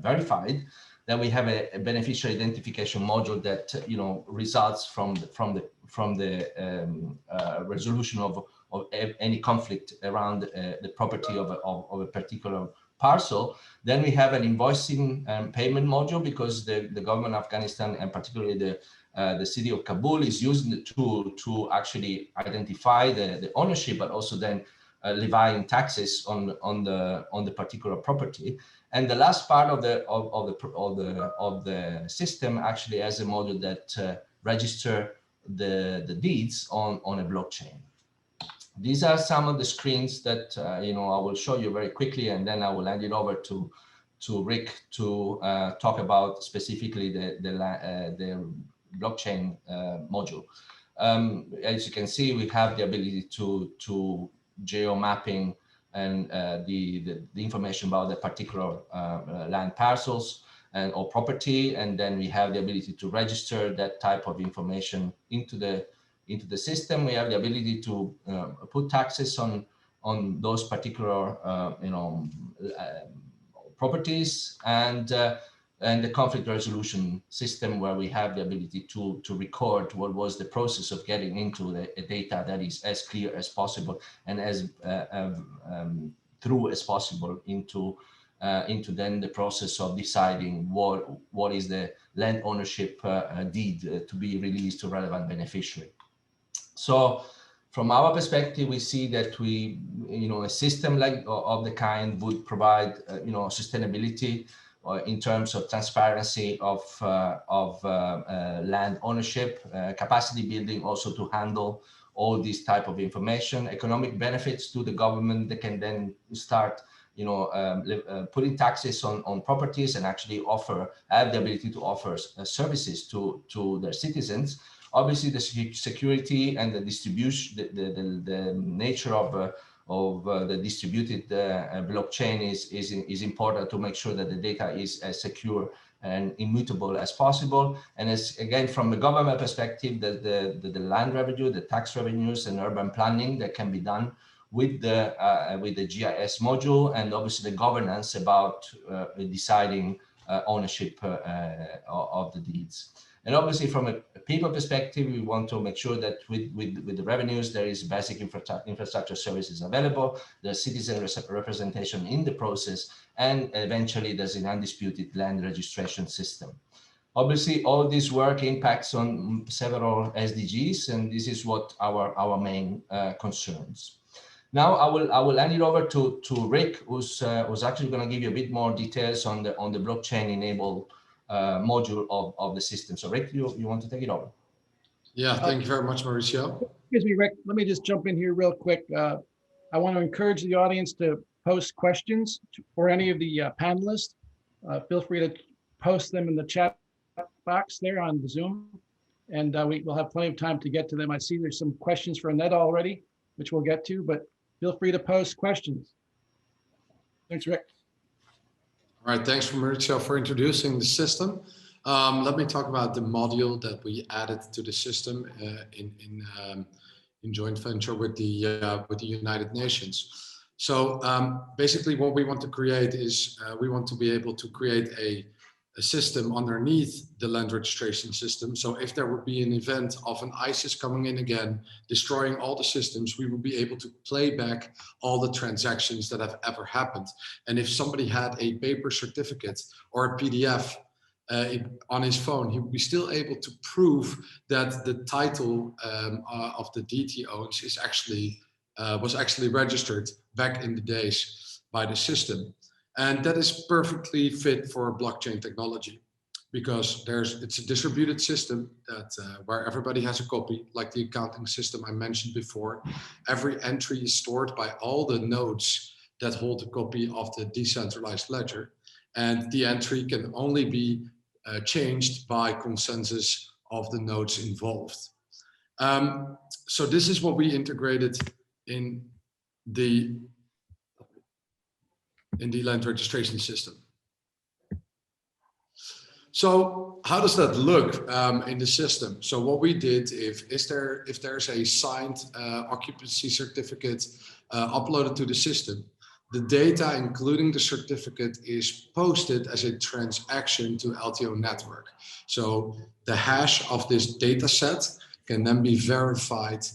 verified. Then we have a beneficiary identification module that results from the resolution of any conflict around the property of a particular parcel. Then we have an invoicing and payment module because the government of Afghanistan, and particularly the city of Kabul, is using the tool to actually identify the ownership, but also then levying taxes on the particular property. And the last part of the system actually has a module that register the deeds on a blockchain. These are some of the screens that I will show you very quickly, and then I will hand it over to Rick to talk about specifically the blockchain module. As you can see, we have the ability to geo mapping and the information about the particular land parcels or property, and then we have the ability to register that type of information into the system. We have the ability to put taxes on those particular properties, and the conflict resolution system, where we have the ability to record what was the process of getting into the data that is as clear as possible and as through as possible into then the process of deciding what is the land ownership deed to be released to relevant beneficiary. So from our perspective, we see that a system like of the kind would provide sustainability in terms of transparency of land ownership, capacity building, also to handle all this type of information, economic benefits to the government. They can then start putting taxes on properties and actually have the ability to offer services to their citizens. Obviously, the security and the distribution, the nature of the distributed blockchain is important to make sure that the data is as secure and immutable as possible. And as again, from the government perspective, the land revenue, the tax revenues, and urban planning that can be done with the GIS module, and obviously the governance about deciding ownership of the deeds. And obviously, from a people perspective, we want to make sure that with the revenues, there is basic infrastructure services available, there's citizen representation in the process, and eventually there's an undisputed land registration system. Obviously, all this work impacts on several SDGs, and this is what our main concerns. Now I will hand it over to Rick, who's actually going to give you a bit more details on the blockchain-enabled module of the system. So Rick, you want to take it over? Yeah, thank you very much, Maurizio. Excuse me, Rick, let me just jump in here real quick. I want to encourage the audience to post questions for any of the panelists. Feel free to post them in the chat box there on the Zoom, and we'll have plenty of time to get to them. I see there's some questions for Anetta already, which we'll get to, but feel free to post questions. Thanks, Rick. All right, thanks, Maurizio, for introducing the system. Let me talk about the module that we added to the system in joint venture with the United Nations. So basically, what we want to create is we want to be able to create a system underneath the land registration system. So if there would be an event of an ISIS coming in again, destroying all the systems, we will be able to play back all the transactions that have ever happened. And if somebody had a paper certificate or a PDF on his phone, he would be still able to prove that the title of the deed he owns is was actually registered back in the days by the system. And that is perfectly fit for blockchain technology, because it's a distributed system that where everybody has a copy, like the accounting system I mentioned before. Every entry is stored by all the nodes that hold a copy of the decentralized ledger, and the entry can only be changed by consensus of the nodes involved. So this is what we integrated in the land registration system. So how does that look in the system? So what we did, if there's a signed occupancy certificate uploaded to the system, the data, including the certificate, is posted as a transaction to LTO network. So the hash of this data set can then be verified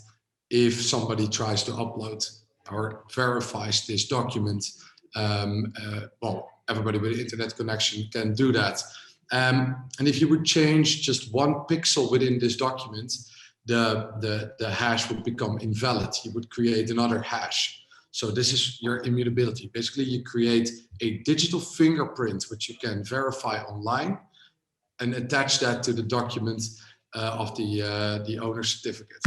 if somebody tries to upload or verifies this document. Well, everybody with an internet connection can do that. And if you would change just one pixel within this document, the hash would become invalid. You would create another hash. So this is your immutability. Basically, you create a digital fingerprint, which you can verify online and attach that to the document of the owner certificate.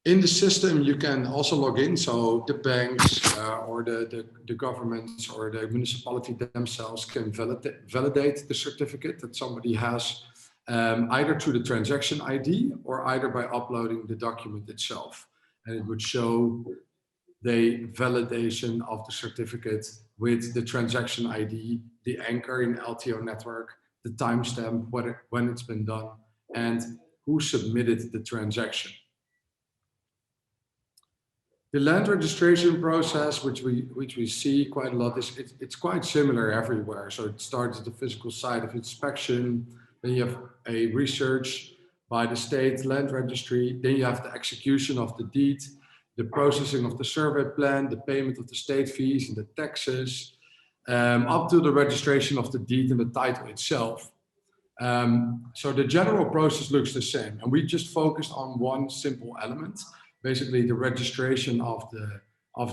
In the system, you can also log in, so the banks or the governments or the municipality themselves can validate the certificate that somebody has, either through the transaction ID or either by uploading the document itself. And it would show the validation of the certificate with the transaction ID, the anchor in LTO network, the timestamp, when it's been done, and who submitted the transaction. The land registration process, which we see quite a lot, it's quite similar everywhere. So it starts at the physical site of inspection, then you have a research by the state land registry, then you have the execution of the deed, the processing of the survey plan, the payment of the state fees and the taxes, up to the registration of the deed and the title itself. So the general process looks the same, and we just focused on one simple element, basically the registration of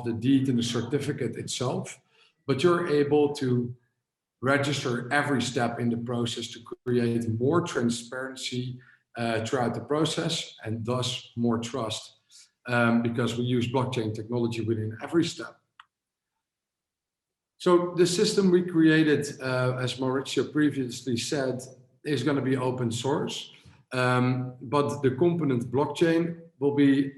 the deed and the certificate itself. But you're able to register every step in the process to create more transparency throughout the process, and thus more trust, because we use blockchain technology within every step. So the system we created, as Maurizio previously said, is going to be open source, but the component blockchain will be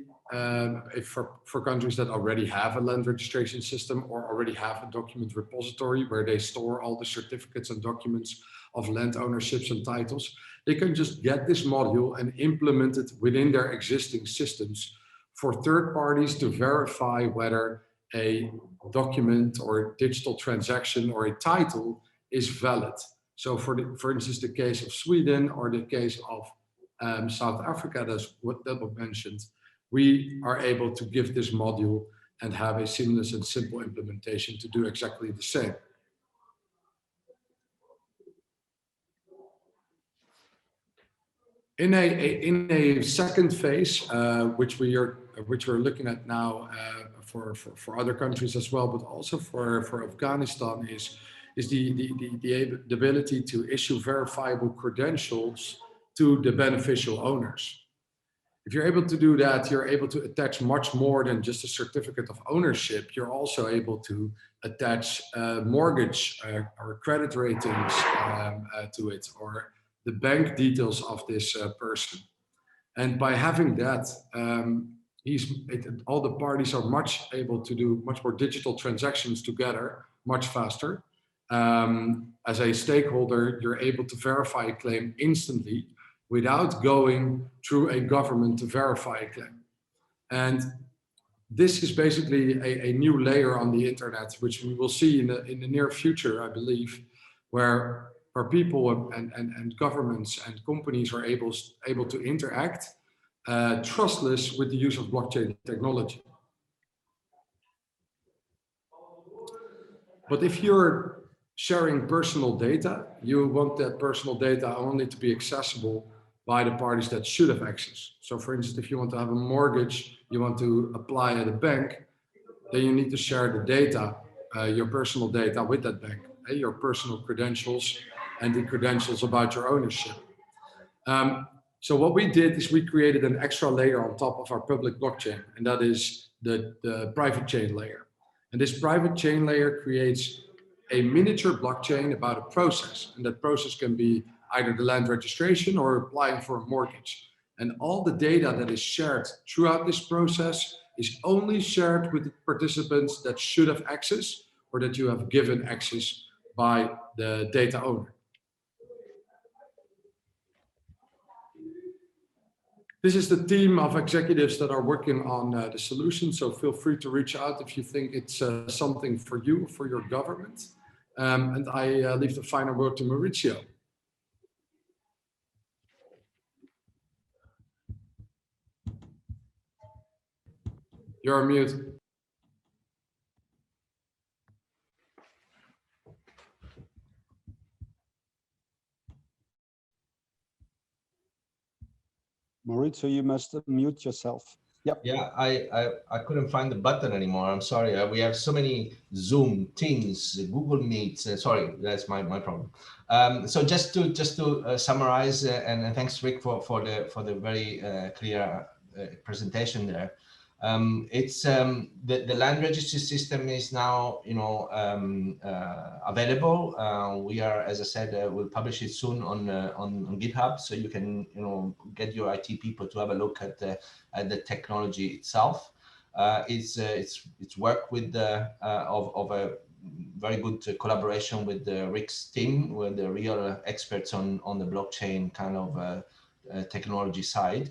for countries that already have a land registration system or already have a document repository where they store all the certificates and documents of land ownerships and titles. They can just get this module and implement it within their existing systems for third parties to verify whether a document or a digital transaction or a title is valid. So for instance, the case of Sweden or the case of South Africa, that's what that was mentioned, we are able to give this module and have a seamless and simple implementation to do exactly the same. In a second phase, which we're looking at now for other countries as well, but also for Afghanistan, is the ability to issue verifiable credentials to the beneficial owners. If you're able to do that, you're able to attach much more than just a certificate of ownership. You're also able to attach mortgage or credit ratings to it, or the bank details of this person. And by having that, all the parties are able to do much more digital transactions together, much faster. As a stakeholder, you're able to verify a claim instantly without going through a government to verify a claim. And this is basically a new layer on the internet, which we will see in the near future, I believe, where people and governments and companies are able to interact trustless with the use of blockchain technology. But if you're sharing personal data, you want that personal data only to be accessible by the parties that should have access. So for instance, if you want to have a mortgage, you want to apply at a bank, then you need to share the data, your personal data with that bank, your personal credentials and the credentials about your ownership. So what we did is we created an extra layer on top of our public blockchain, and that is the private chain layer. And this private chain layer creates a miniature blockchain about a process, and that process can be either the land registration or applying for a mortgage. And all the data that is shared throughout this process is only shared with the participants that should have access or that you have given access by the data owner. This is the team of executives that are working on the solution, so feel free to reach out if you think it's something for you, for your government. And I leave the final word to Maurizio. You're on mute. Maurizio, you must mute yourself. Yeah, I couldn't find the button anymore. I'm sorry. We have so many Zoom, Teams, Google Meets. Sorry, that's my problem. So just to summarize, and thanks Rick for the very clear presentation there. It's the land registry system is now available. We are, as I said, we'll publish it soon on GitHub, so you can get your IT people to have a look at the technology itself. It's work with of a very good collaboration with Rick's team, with the real experts on the blockchain kind of technology side.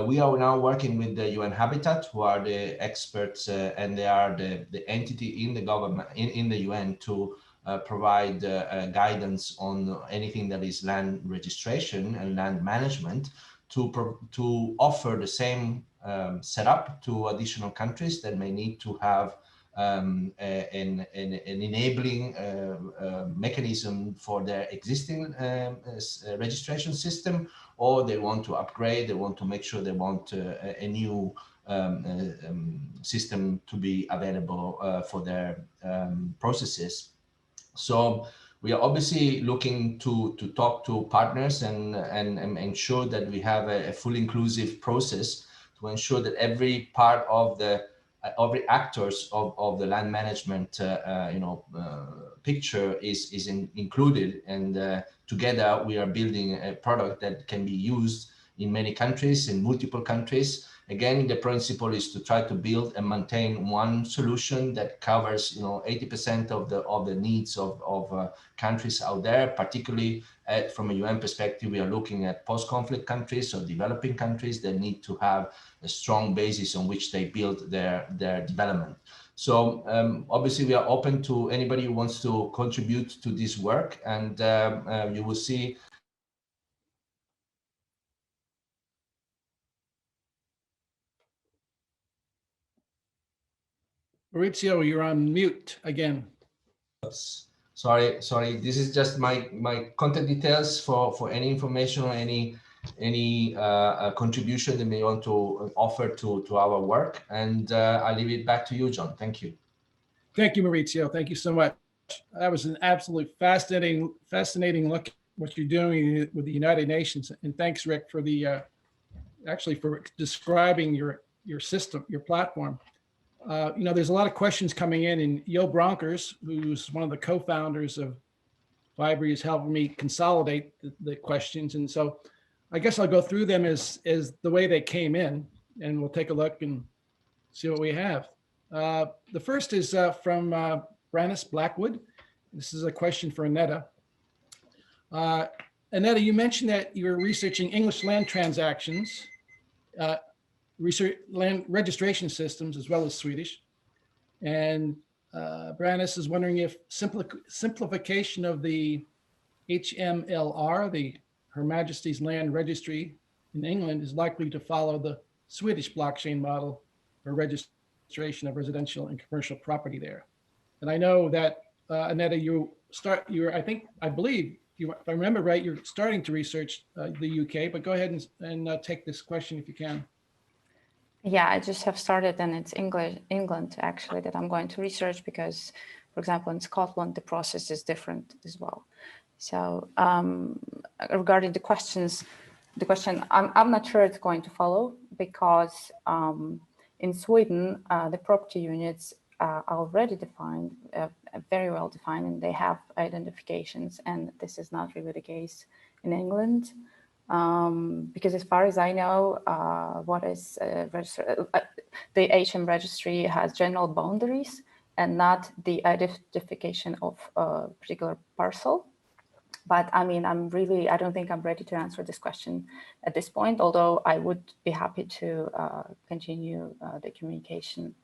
We are now working with the UN Habitat, who are the experts, and they are the entity in the government, in the UN, to provide guidance on anything that is land registration and land management, to offer the same setup to additional countries that may need to have an enabling mechanism for their existing registration system, or they want to upgrade, they want to make sure they want a new system to be available for their processes. So we are obviously looking to talk to partners and ensure that we have a full inclusive process to ensure that every part of the every actors of the land management picture is included, and together we are building a product that can be used in many countries, in multiple countries. Again, the principle is to try to build and maintain one solution that covers 80% of the needs of countries out there. Particularly from a UN perspective, we are looking at post-conflict countries or developing countries that need to have a strong basis on which they build their development. So obviously we are open to anybody who wants to contribute to this work, and you will see Maurizio, you're on mute again. Sorry. This is just my contact details for any information or any contribution they may want to offer to our work. And I leave it back to you, John. Thank you. Thank you, Maurizio. Thank you so much. That was an absolutely fascinating look at what you're doing with the United Nations. And thanks, Rick, for the actually for describing your system, your platform. There's a lot of questions coming in, and Jo Bronkers, who's one of the co-founders of FIBREE, is helping me consolidate the questions. And so I guess I'll go through them as the way they came in, and we'll take a look and see what we have. The first is from Brannis Blackwood. This is a question for Anetta. Anetta, you mentioned that you're researching English land transactions, research land registration systems, as well as Swedish. And Brannis is wondering if simplification of the HMLR, Her Majesty's Land Registry in England, is likely to follow the Swedish blockchain model for registration of residential and commercial property there. And I know that Anetta, I believe, if I remember right, you're starting to research the UK, but go ahead and take this question if you can. Yeah, I just have started, and it's England actually that I'm going to research, because, for example, in Scotland, the process is different as well. So regarding the question, I'm not sure it's going to follow, because in Sweden, the property units are already defined, very well defined, and they have identifications, and this is not really the case in England. Because as far as I know, what is the HM registry has general boundaries and not the identification of a particular parcel. But I mean, I don't think I'm ready to answer this question at this point, although I would be happy to continue the communication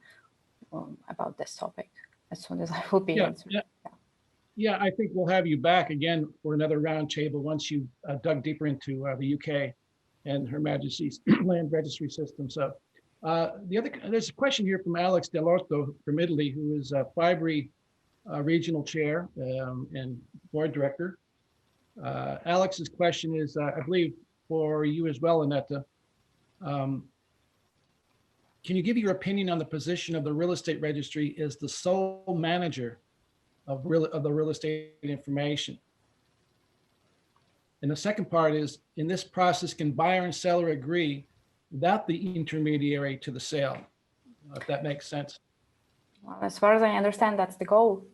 about this topic as soon as I will be answered. Yeah, I think we'll have you back again for another roundtable once you dug deeper into the UK and Her Majesty's Land Registry system. So there's a question here from Alex Dell'Orto from Italy, who is a FIBREE regional chair and board director. Alex's question is, I believe, for you as well, Anetta. can you give your opinion on the position of the real estate registry as the sole manager of the real estate information? And the second part is, in this process, can buyer and seller agree without the intermediary to the sale? If that makes sense. Well, as far as I understand, that's the goal,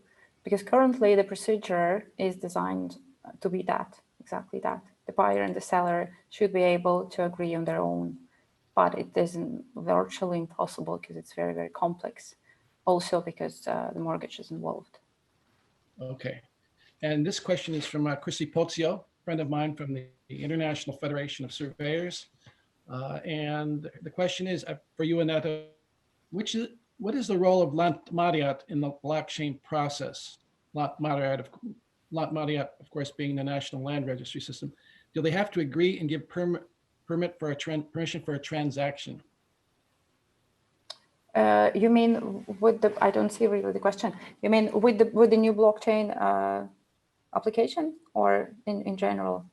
because currently the procedure is designed to be that, exactly that. The buyer and the seller should be able to agree on their own, but it isn't virtually impossible because it's very, very complex. Also because the mortgage is involved. Okay. And this question is from Chrissy Pozio, friend of mine from the International Federation of Surveyors. And the question is for you, Anetta, what is the role of Lant Mariat in the blockchain process? Lant Mariat, of course, being the National Land Registry System. Do they have to agree and give permission for a transaction? You mean with the, I don't see really the question. You mean with the new blockchain application, or in general?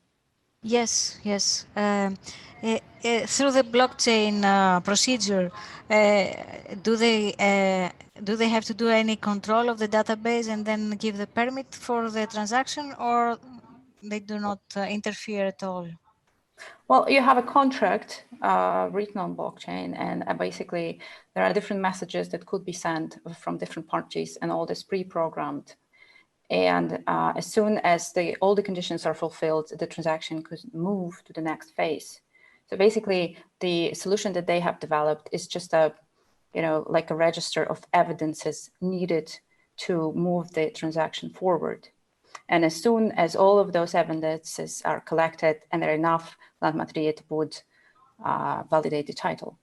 Yes, yes. Through the blockchain procedure, do they have to do any control of the database and then give the permit for the transaction, or they do not interfere at all? Well, you have a contract written on blockchain, and basically there are different messages that could be sent from different parties, and all this pre-programmed. And as soon as all the conditions are fulfilled, the transaction could move to the next phase. So basically, the solution that they have developed is just like a register of evidences needed to move the transaction forward. And as soon as all of those evidences are collected and they're enough, Lant Mariat would validate the title.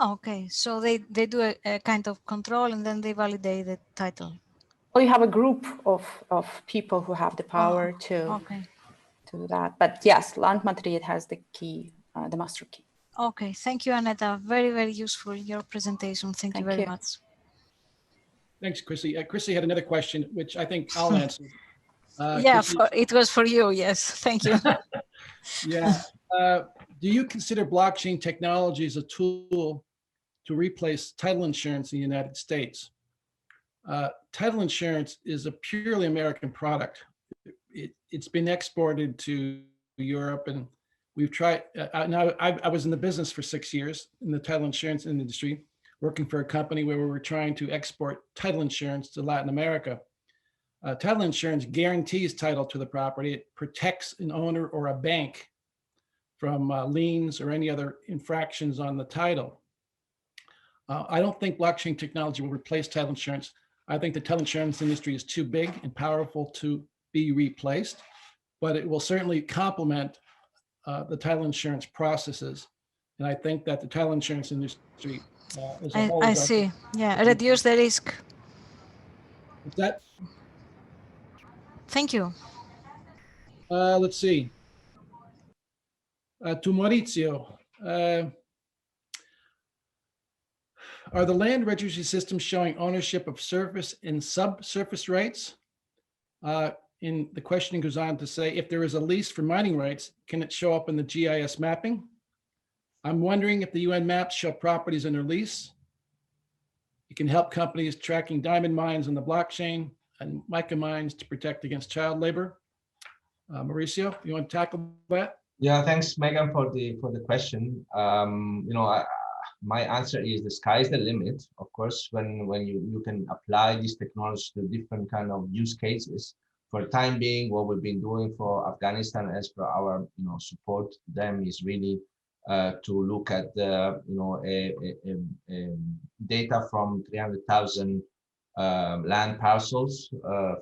Okay, so they do a kind of control and then they validate the title. Well, you have a group of people who have the power to do that. But yes, Lant Mariat has the key, the master key. Okay, thank you, Anetta. Very, very useful, your presentation. Thank you very much. Thanks, Chrissy. Chrissy had another question, which I think I'll answer. Yeah, it was for you. Yes, thank you. Yeah. Do you consider blockchain technology as a tool to replace title insurance in the United States? Title insurance is a purely American product. It's been exported to Europe, and we've tried. Now, I was in the business for 6 years in the title insurance industry, working for a company where we were trying to export title insurance to Latin America. Title insurance guarantees title to the property. It protects an owner or a bank from liens or any other infractions on the title. I don't think blockchain technology will replace title insurance. I think the title insurance industry is too big and powerful to be replaced, but it will certainly complement the title insurance processes. And I think that the title insurance industry as a whole. I see. Yeah, reduce the risk. Is that? Thank you. Let's see. To Maurizio. Are the land registry systems showing ownership of surface and subsurface rights? And the question goes on to say, if there is a lease for mining rights, can it show up in the GIS mapping? I'm wondering if the UN maps show properties under lease. It can help companies tracking diamond mines on the blockchain and mica mines to protect against child labor. Maurizio, you want to tackle that? Yeah, thanks, Megan, for the question. My answer is the sky is the limit. Of course, when you can apply this technology to different kind of use cases. For the time being, what we've been doing for Afghanistan, as per our support to them, is really to look at the data from 300,000 land parcels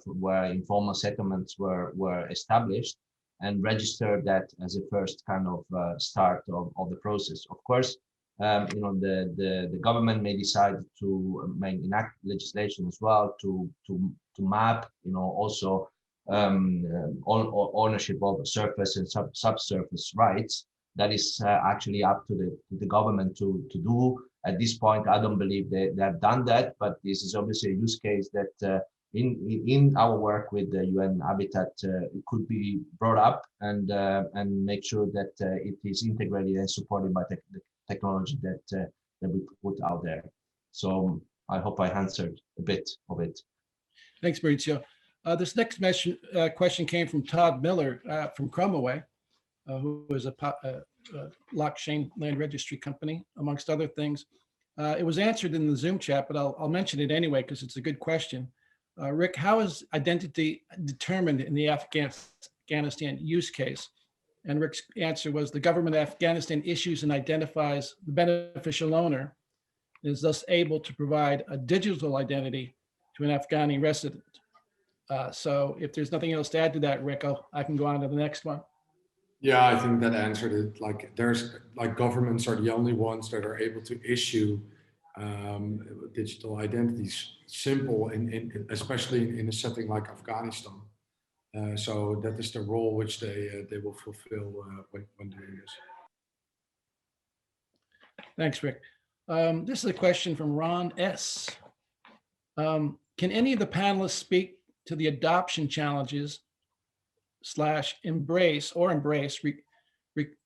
where informal settlements were established, and register that as a first kind of start of the process. Of course, the government may decide to enact legislation as well to map, also ownership of surface and subsurface rights. That is actually up to the government to do. At this point, I don't believe they have done that, but this is obviously a use case that in our work with the UN Habitat it could be brought up and make sure that it is integrated and supported by the technology that we put out there. So I hope I answered a bit of it. Thanks, Maurizio. This next question came from Todd Miller from Cromaway, who is a blockchain land registry company, amongst other things. It was answered in the Zoom chat, but I'll mention it anyway because it's a good question. Rick, how is identity determined in the Afghanistan use case? And Rick's answer was the government of Afghanistan issues and identifies the beneficial owner, and is thus able to provide a digital identity to an Afghani resident. So if there's nothing else to add to that, Rick, I can go on to the next one. Yeah, I think that answered it. Like governments are the only ones that are able to issue digital identities. Simple, especially in a setting like Afghanistan. So that is the role which they will fulfill when doing this. Thanks, Rick. This is a question from Ron S. Can any of the panelists speak to the adoption challenges / embrace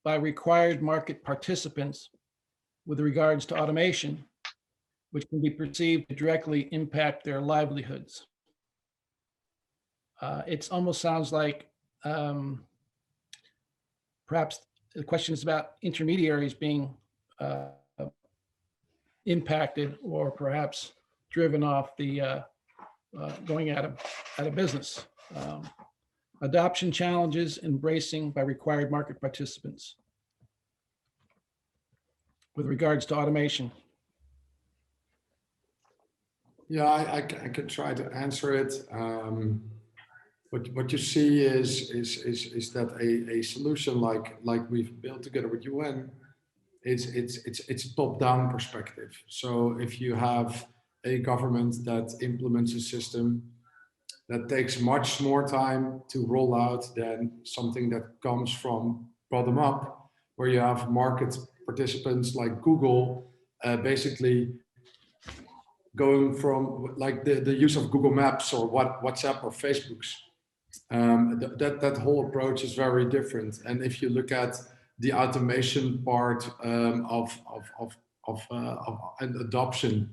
by required market participants with regards to automation, which can be perceived to directly impact their livelihoods? It almost sounds like perhaps the question is about intermediaries being impacted or perhaps driven off the going out of business. Adoption challenges, embracing by required market participants with regards to automation. Yeah, I can try to answer it. What you see is that a solution like we've built together with UN, it's a top-down perspective. So if you have a government that implements a system that takes much more time to roll out than something that comes from bottom up, where you have market participants like Google basically going from like the use of Google Maps or WhatsApp or Facebook's. That whole approach is very different. And if you look at the automation part of adoption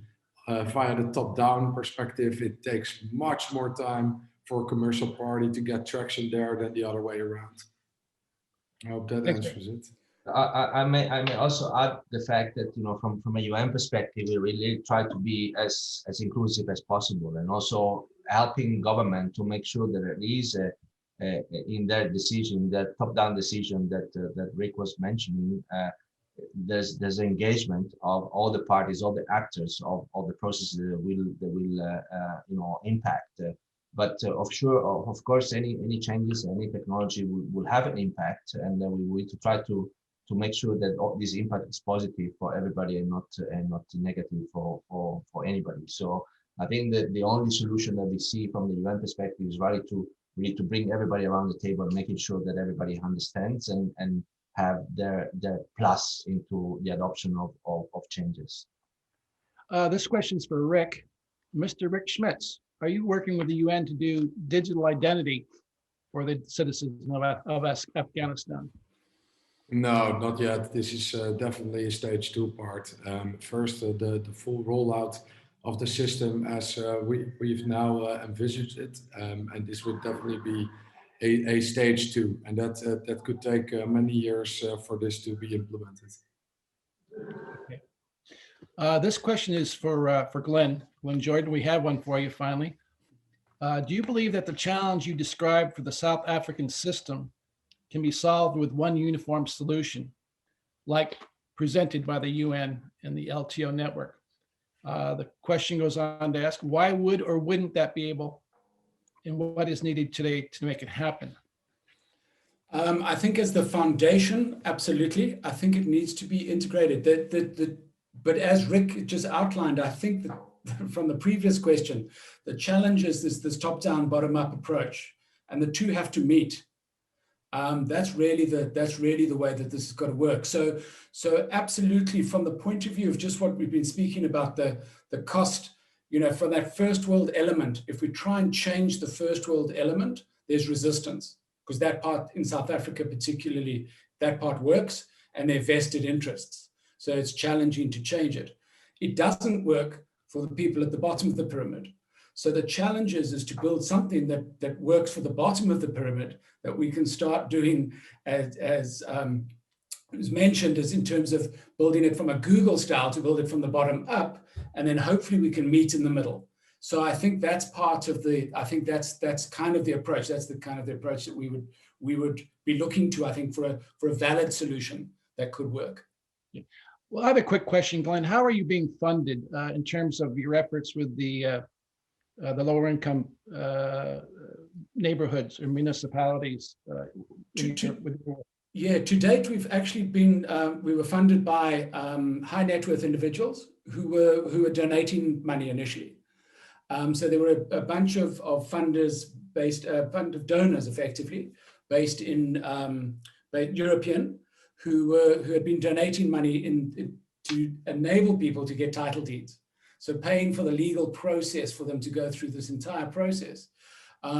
via the top-down perspective, it takes much more time for a commercial party to get traction there than the other way around. I hope that answers it. I may also add the fact that, you know, from a UN perspective, we really try to be as inclusive as possible, and also helping government to make sure that there is in their decision, that top-down decision that Rick was mentioning, there's engagement of all the parties, all the actors of the processes that will you know, impact. But of course, any changes, any technology will have an impact, and then we need to try to make sure that all this impact is positive for everybody and not negative for anybody. So I think that the only solution that we see from the UN perspective is really to bring everybody around the table, making sure that everybody understands and have their plus into the adoption of changes. This question is for Rick. Mr. Rick Schmitz, are you working with the UN to do digital identity for the citizens of Afghanistan? No, not yet. This is definitely a stage 2 part. First, the full rollout of the system as we've now envisaged it, and this would definitely be a stage 2, and that could take many years for this to be implemented. Okay. This question is for Glen. Glen Jordan, we have one for you finally. Do you believe that the challenge you described for the South African system can be solved with one uniform solution, like presented by the UN and the LTO network? The question goes on to ask, why would or wouldn't that be able, and what is needed today to make it happen? I think as the foundation, absolutely. I think it needs to be integrated. But as Rick just outlined, I think that from the previous question, the challenge is this top-down, bottom-up approach, and the two have to meet. That's really the way that this has got to work. So absolutely, from the point of view of just what we've been speaking about, the cost, you know, for that first world element, if we try and change the first world element, there's resistance, because that part in South Africa particularly, that part works, and they're vested interests. So it's challenging to change it. It doesn't work for the people at the bottom of the pyramid. So the challenge is to build something that works for the bottom of the pyramid, that we can start doing as was mentioned, as in terms of building it from a Google style to build it from the bottom up, and then hopefully we can meet in the middle. So I think that's part of the, I think that's kind of the approach. That's the kind of the approach that we would be looking to, I think, for a valid solution that could work. Yeah. Well, I have a quick question, Glenn. How are you being funded in terms of your efforts with the lower income neighborhoods or municipalities? Yeah, to date, we've actually been, we were funded by high net worth individuals who were donating money initially. So there were a bunch of funders based, fund of donors effectively, based in European, who had been donating money to enable people to get title deeds. So paying for the legal process for them to go through this entire process.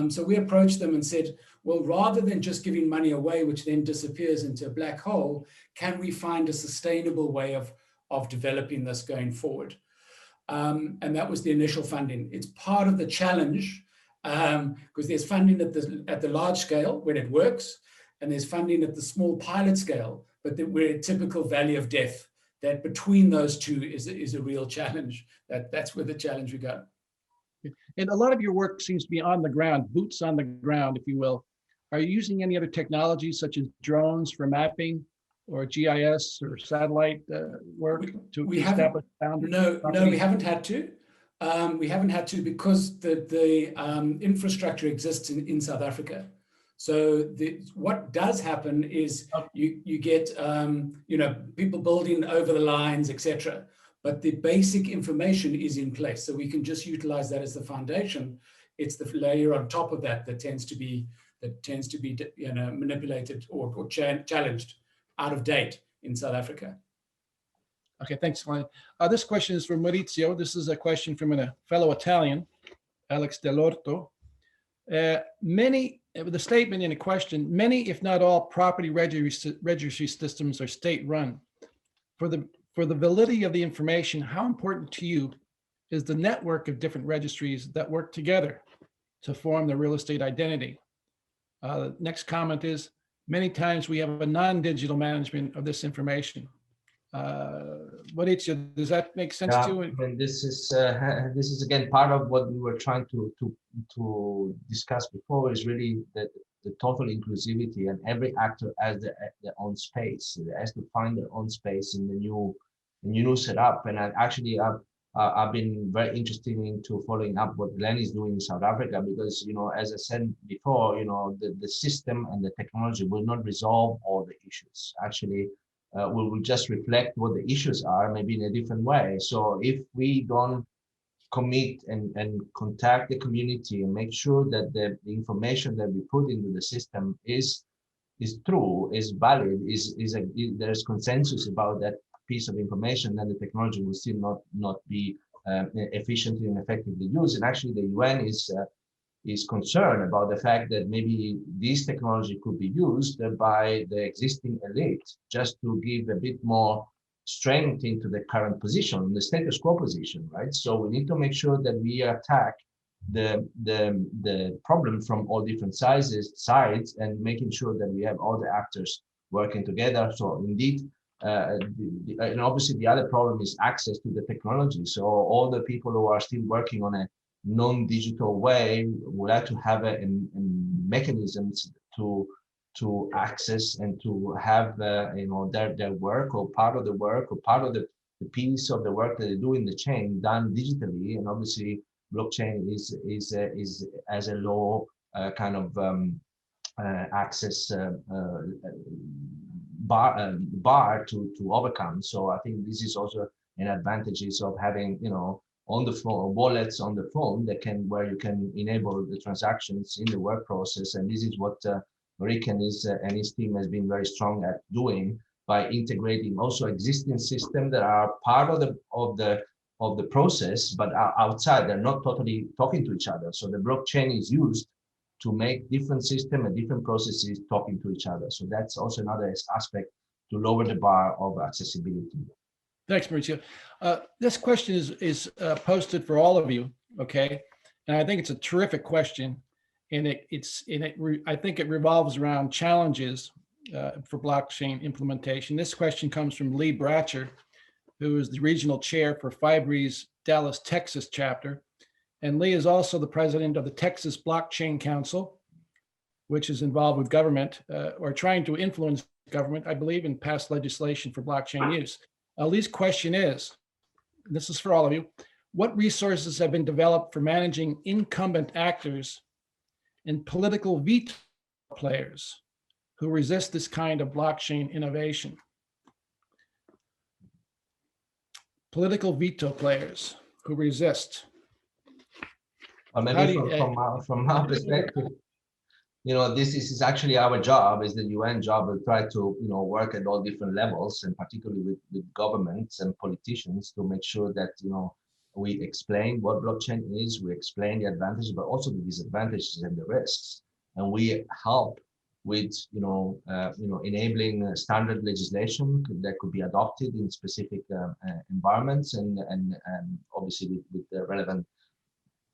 So we approached them and said, well, rather than just giving money away, which then disappears into a black hole, can we find a sustainable way of developing this going forward? And that was the initial funding. It's part of the challenge because there's funding at the large scale when it works, and there's funding at the small pilot scale, but we're a typical valley of death. That between those two is a real challenge. That's where the challenge we got. And a lot of your work seems to be on the ground, boots on the ground, if you will. Are you using any other technologies such as drones for mapping or GIS or satellite work to establish boundaries? No, we haven't had to. We haven't had to because the infrastructure exists in South Africa. So what does happen is you get people building over the lines, etc. But the basic information is in place, so we can just utilize that as the foundation. It's the layer on top of that tends to be manipulated or challenged, out of date in South Africa. Okay, thanks, Glenn. This question is from Maurizio. This is a question from a fellow Italian, Alex Dell'Orto. With a statement in a question, many, if not all, property registry systems are state-run. For the validity of the information, how important to you is the network of different registries that work together to form the real estate identity? Next comment is, many times we have a non-digital management of this information. Maurizio, does that make sense to you? And this is again part of what we were trying to discuss before, is really the total inclusivity, and every actor has their own space. It has to find their own space in the new setup. And I've been very interested into following up what Glen is doing in South Africa, because as I said before, the system and the technology will not resolve all the issues. Actually, we will just reflect what the issues are, maybe in a different way. So if we don't commit and contact the community and make sure that the information that we put into the system is true, is valid, there's consensus about that piece of information, then the technology will still not be efficiently and effectively used. And actually, the UN is concerned about the fact that maybe this technology could be used by the existing elite just to give a bit more strength into the current position, the status quo position, right? So we need to make sure that we attack the problem from all different sides, and making sure that we have all the actors working together. So indeed, and obviously the other problem is access to the technology. So all the people who are still working on a non-digital way would like to have a mechanisms to access and to have their work, or part of the work, or part of the piece of the work that they do in the chain done digitally. And obviously blockchain is as a low kind of access bar to overcome. So I think this is also an advantages of having on the phone, wallets on the phone where you can enable the transactions in the work process. And this is what Rick and his team has been very strong at doing, by integrating also existing systems that are part of the process, but are outside. They're not totally talking to each other. So the blockchain is used to make different systems and different processes talking to each other. So that's also another aspect to lower the bar of accessibility. Thanks, Maurizio. This question is posted for all of you, okay? And I think it's a terrific question, and I think it revolves around challenges for blockchain implementation. This question comes from Lee Bratcher, who is the regional chair for FIBREE's Dallas, Texas chapter. And Lee is also the president of the Texas Blockchain Council, which is involved with government or trying to influence government, I believe, in past legislation for blockchain use. Lee's question is, this is for all of you, what resources have been developed for managing incumbent actors and political veto players who resist this kind of blockchain innovation? Political veto players who resist. Or maybe from our perspective, this is actually our job, is the UN job. We try to, work at all different levels, and particularly with governments and politicians, to make sure that, we explain what blockchain is, we explain the advantages, but also the disadvantages and the risks. And we help with, enabling standard legislation that could be adopted in specific environments, and obviously with the relevant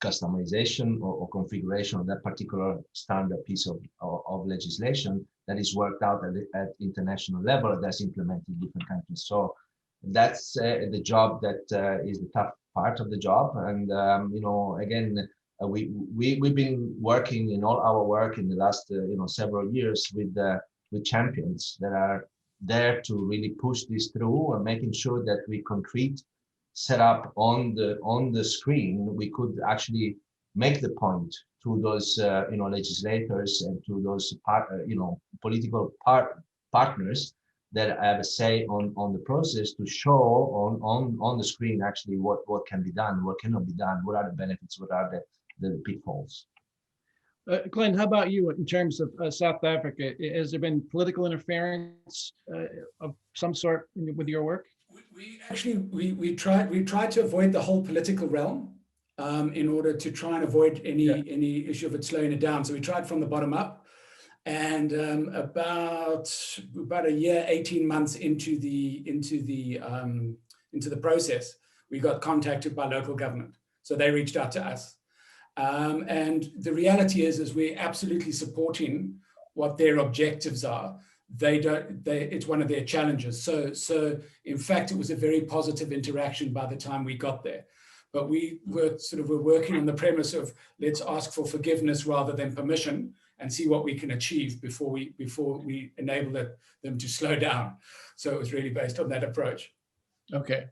customization or configuration of that particular standard piece of legislation that is worked out at international level, that's implemented in different countries. So that's the job that is the tough part of the job. And again, we've been working in all our work in the last several years with champions that are there to really push this through, and making sure that we concrete set up on the screen, we could actually make the point to those legislators and to those political partners that have a say on the process, to show on the screen actually what can be done, what cannot be done, what are the benefits, what are the pitfalls. Glen, how about you in terms of South Africa? Has there been political interference of some sort with your work? We tried to avoid the whole political realm in order to try and avoid any issue of it slowing it down. So we tried from the bottom up, and about a year, 18 months into the process, we got contacted by local government. So they reached out to us. And the reality is we're absolutely supporting what their objectives are. It's one of their challenges. So in fact, it was a very positive interaction by the time we got there. But we're working on the premise of, let's ask for forgiveness rather than permission, and see what we can achieve before we enable them to slow down. So it was really based on that approach. Okay.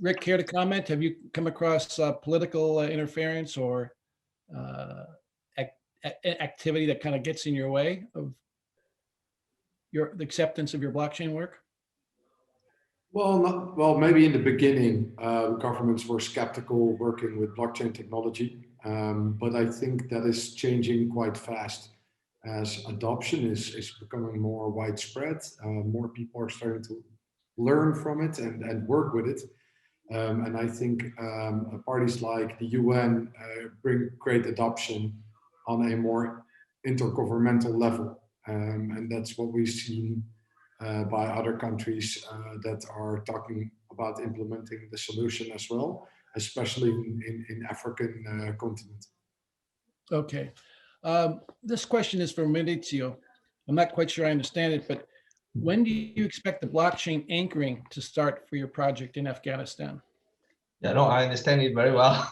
Rick, care to comment? Have you come across political interference or activity that kind of gets in your way of the acceptance of your blockchain work? Well, maybe in the beginning, governments were skeptical working with blockchain technology, but I think that is changing quite fast as adoption is becoming more widespread. More people are starting to learn from it and work with it. And I think parties like the UN bring great adoption on a more intergovernmental level. And that's what we've seen by other countries that are talking about implementing the solution as well, especially in African continent. Okay. This question is for Maurizio. I'm not quite sure I understand it, but when do you expect the blockchain anchoring to start for your project in Afghanistan? Yeah, no, I understand it very well.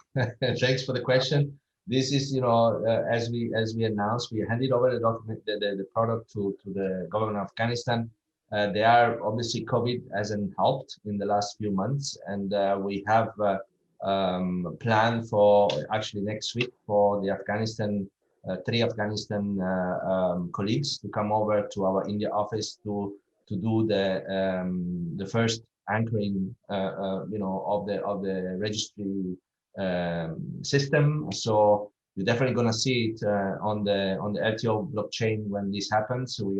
Thanks for the question. This is, as we announced, we handed over the document, the product to the government of Afghanistan. They are obviously COVID hasn't helped in the last few months, and we have planned for actually next week for the Afghanistan, 3 Afghanistan colleagues to come over to our India office to do the first anchoring, of the registry system. So you're definitely going to see it on the LTO blockchain when this happens. So we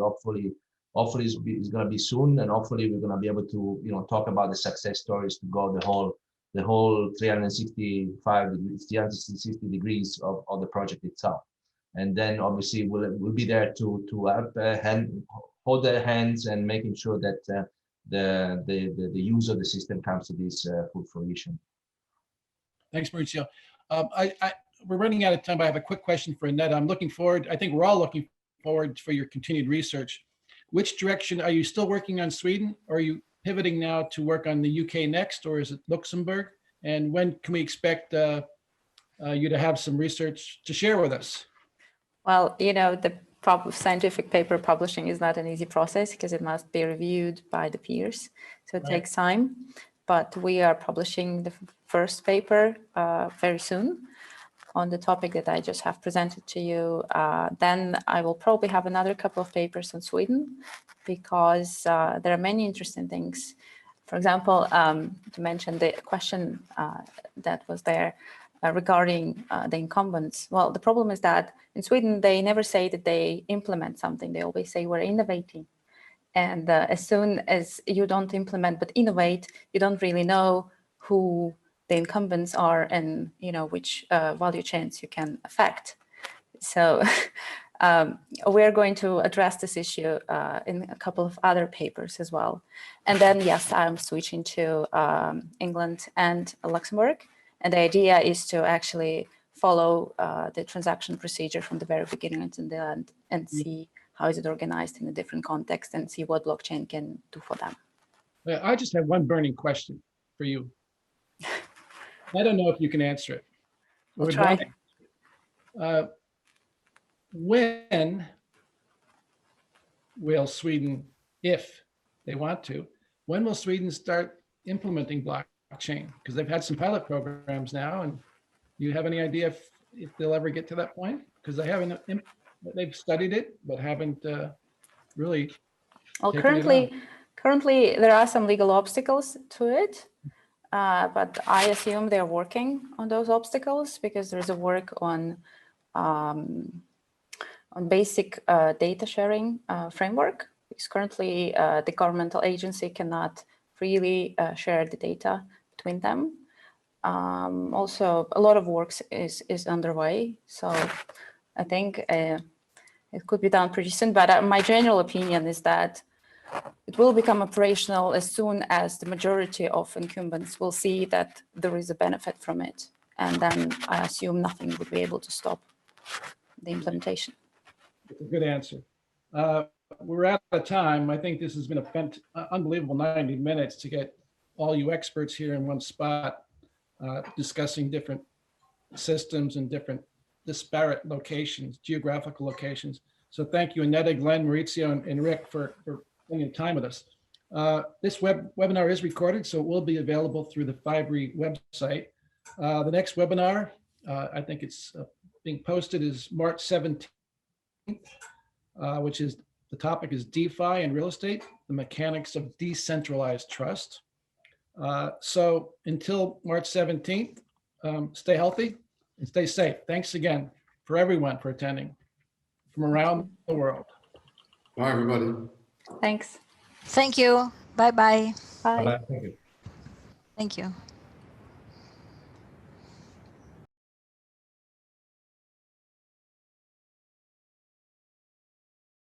hopefully it's going to be soon, and hopefully we're going to be able to talk about the success stories to go the whole 360 degrees of the project itself. And then obviously we'll be there to hold their hands and making sure that the use of the system comes to this full fruition. Thanks, Maurizio. We're running out of time, but I have a quick question for Anetta. I'm looking forward, I think we're all looking forward for your continued research. Which direction, are you still working on Sweden? Or are you pivoting now to work on the UK next, or is it Luxembourg? And when can we expect you to have some research to share with us? Well, you know, the scientific paper publishing is not an easy process because it must be reviewed by the peers. So it takes time, but we are publishing the first paper very soon on the topic that I just have presented to you. Then I will probably have another couple of papers on Sweden because there are many interesting things. For example, to mention the question that was there regarding the incumbents. Well, the problem is that in Sweden, they never say that they implement something. They always say we're innovating. And as soon as you don't implement but innovate, you don't really know who the incumbents are and which value chains you can affect. So we're going to address this issue in a couple of other papers as well. And then, yes, I'm switching to England and Luxembourg. And the idea is to actually follow the transaction procedure from the very beginning until the end and see how is it organized in a different context and see what blockchain can do for them. I just have one burning question for you. I don't know if you can answer it. We'll try. When will Sweden, if they want to, when will Sweden start implementing blockchain? Because they've had some pilot programs now, and do you have any idea if they'll ever get to that point? Because they haven't, they've studied it, but haven't really. Well, currently there are some legal obstacles to it. But I assume they're working on those obstacles because there's a work on basic data sharing framework. Because currently the governmental agency cannot freely share the data between them. Also, a lot of work is underway. So I think it could be done pretty soon. But my general opinion is that it will become operational as soon as the majority of incumbents will see that there is a benefit from it. And then I assume nothing would be able to stop the implementation. That's a good answer. We're out of time. I think this has been an unbelievable 90 minutes to get all you experts here in one spot discussing different systems and different disparate locations, geographical locations. So thank you, Anetta, Glen, Maurizio, and Rick for spending time with us. This webinar is recorded, so it will be available through the FIBREE website. The next webinar, I think it's being posted, is March 17th, which is, the topic is DeFi and real estate, the mechanics of decentralized trust. So until March 17th, stay healthy and stay safe. Thanks again for everyone for attending from around the world. Bye, everybody. Thanks. Thank you. Bye-bye. Bye. Bye-bye. Thank you. Thank you.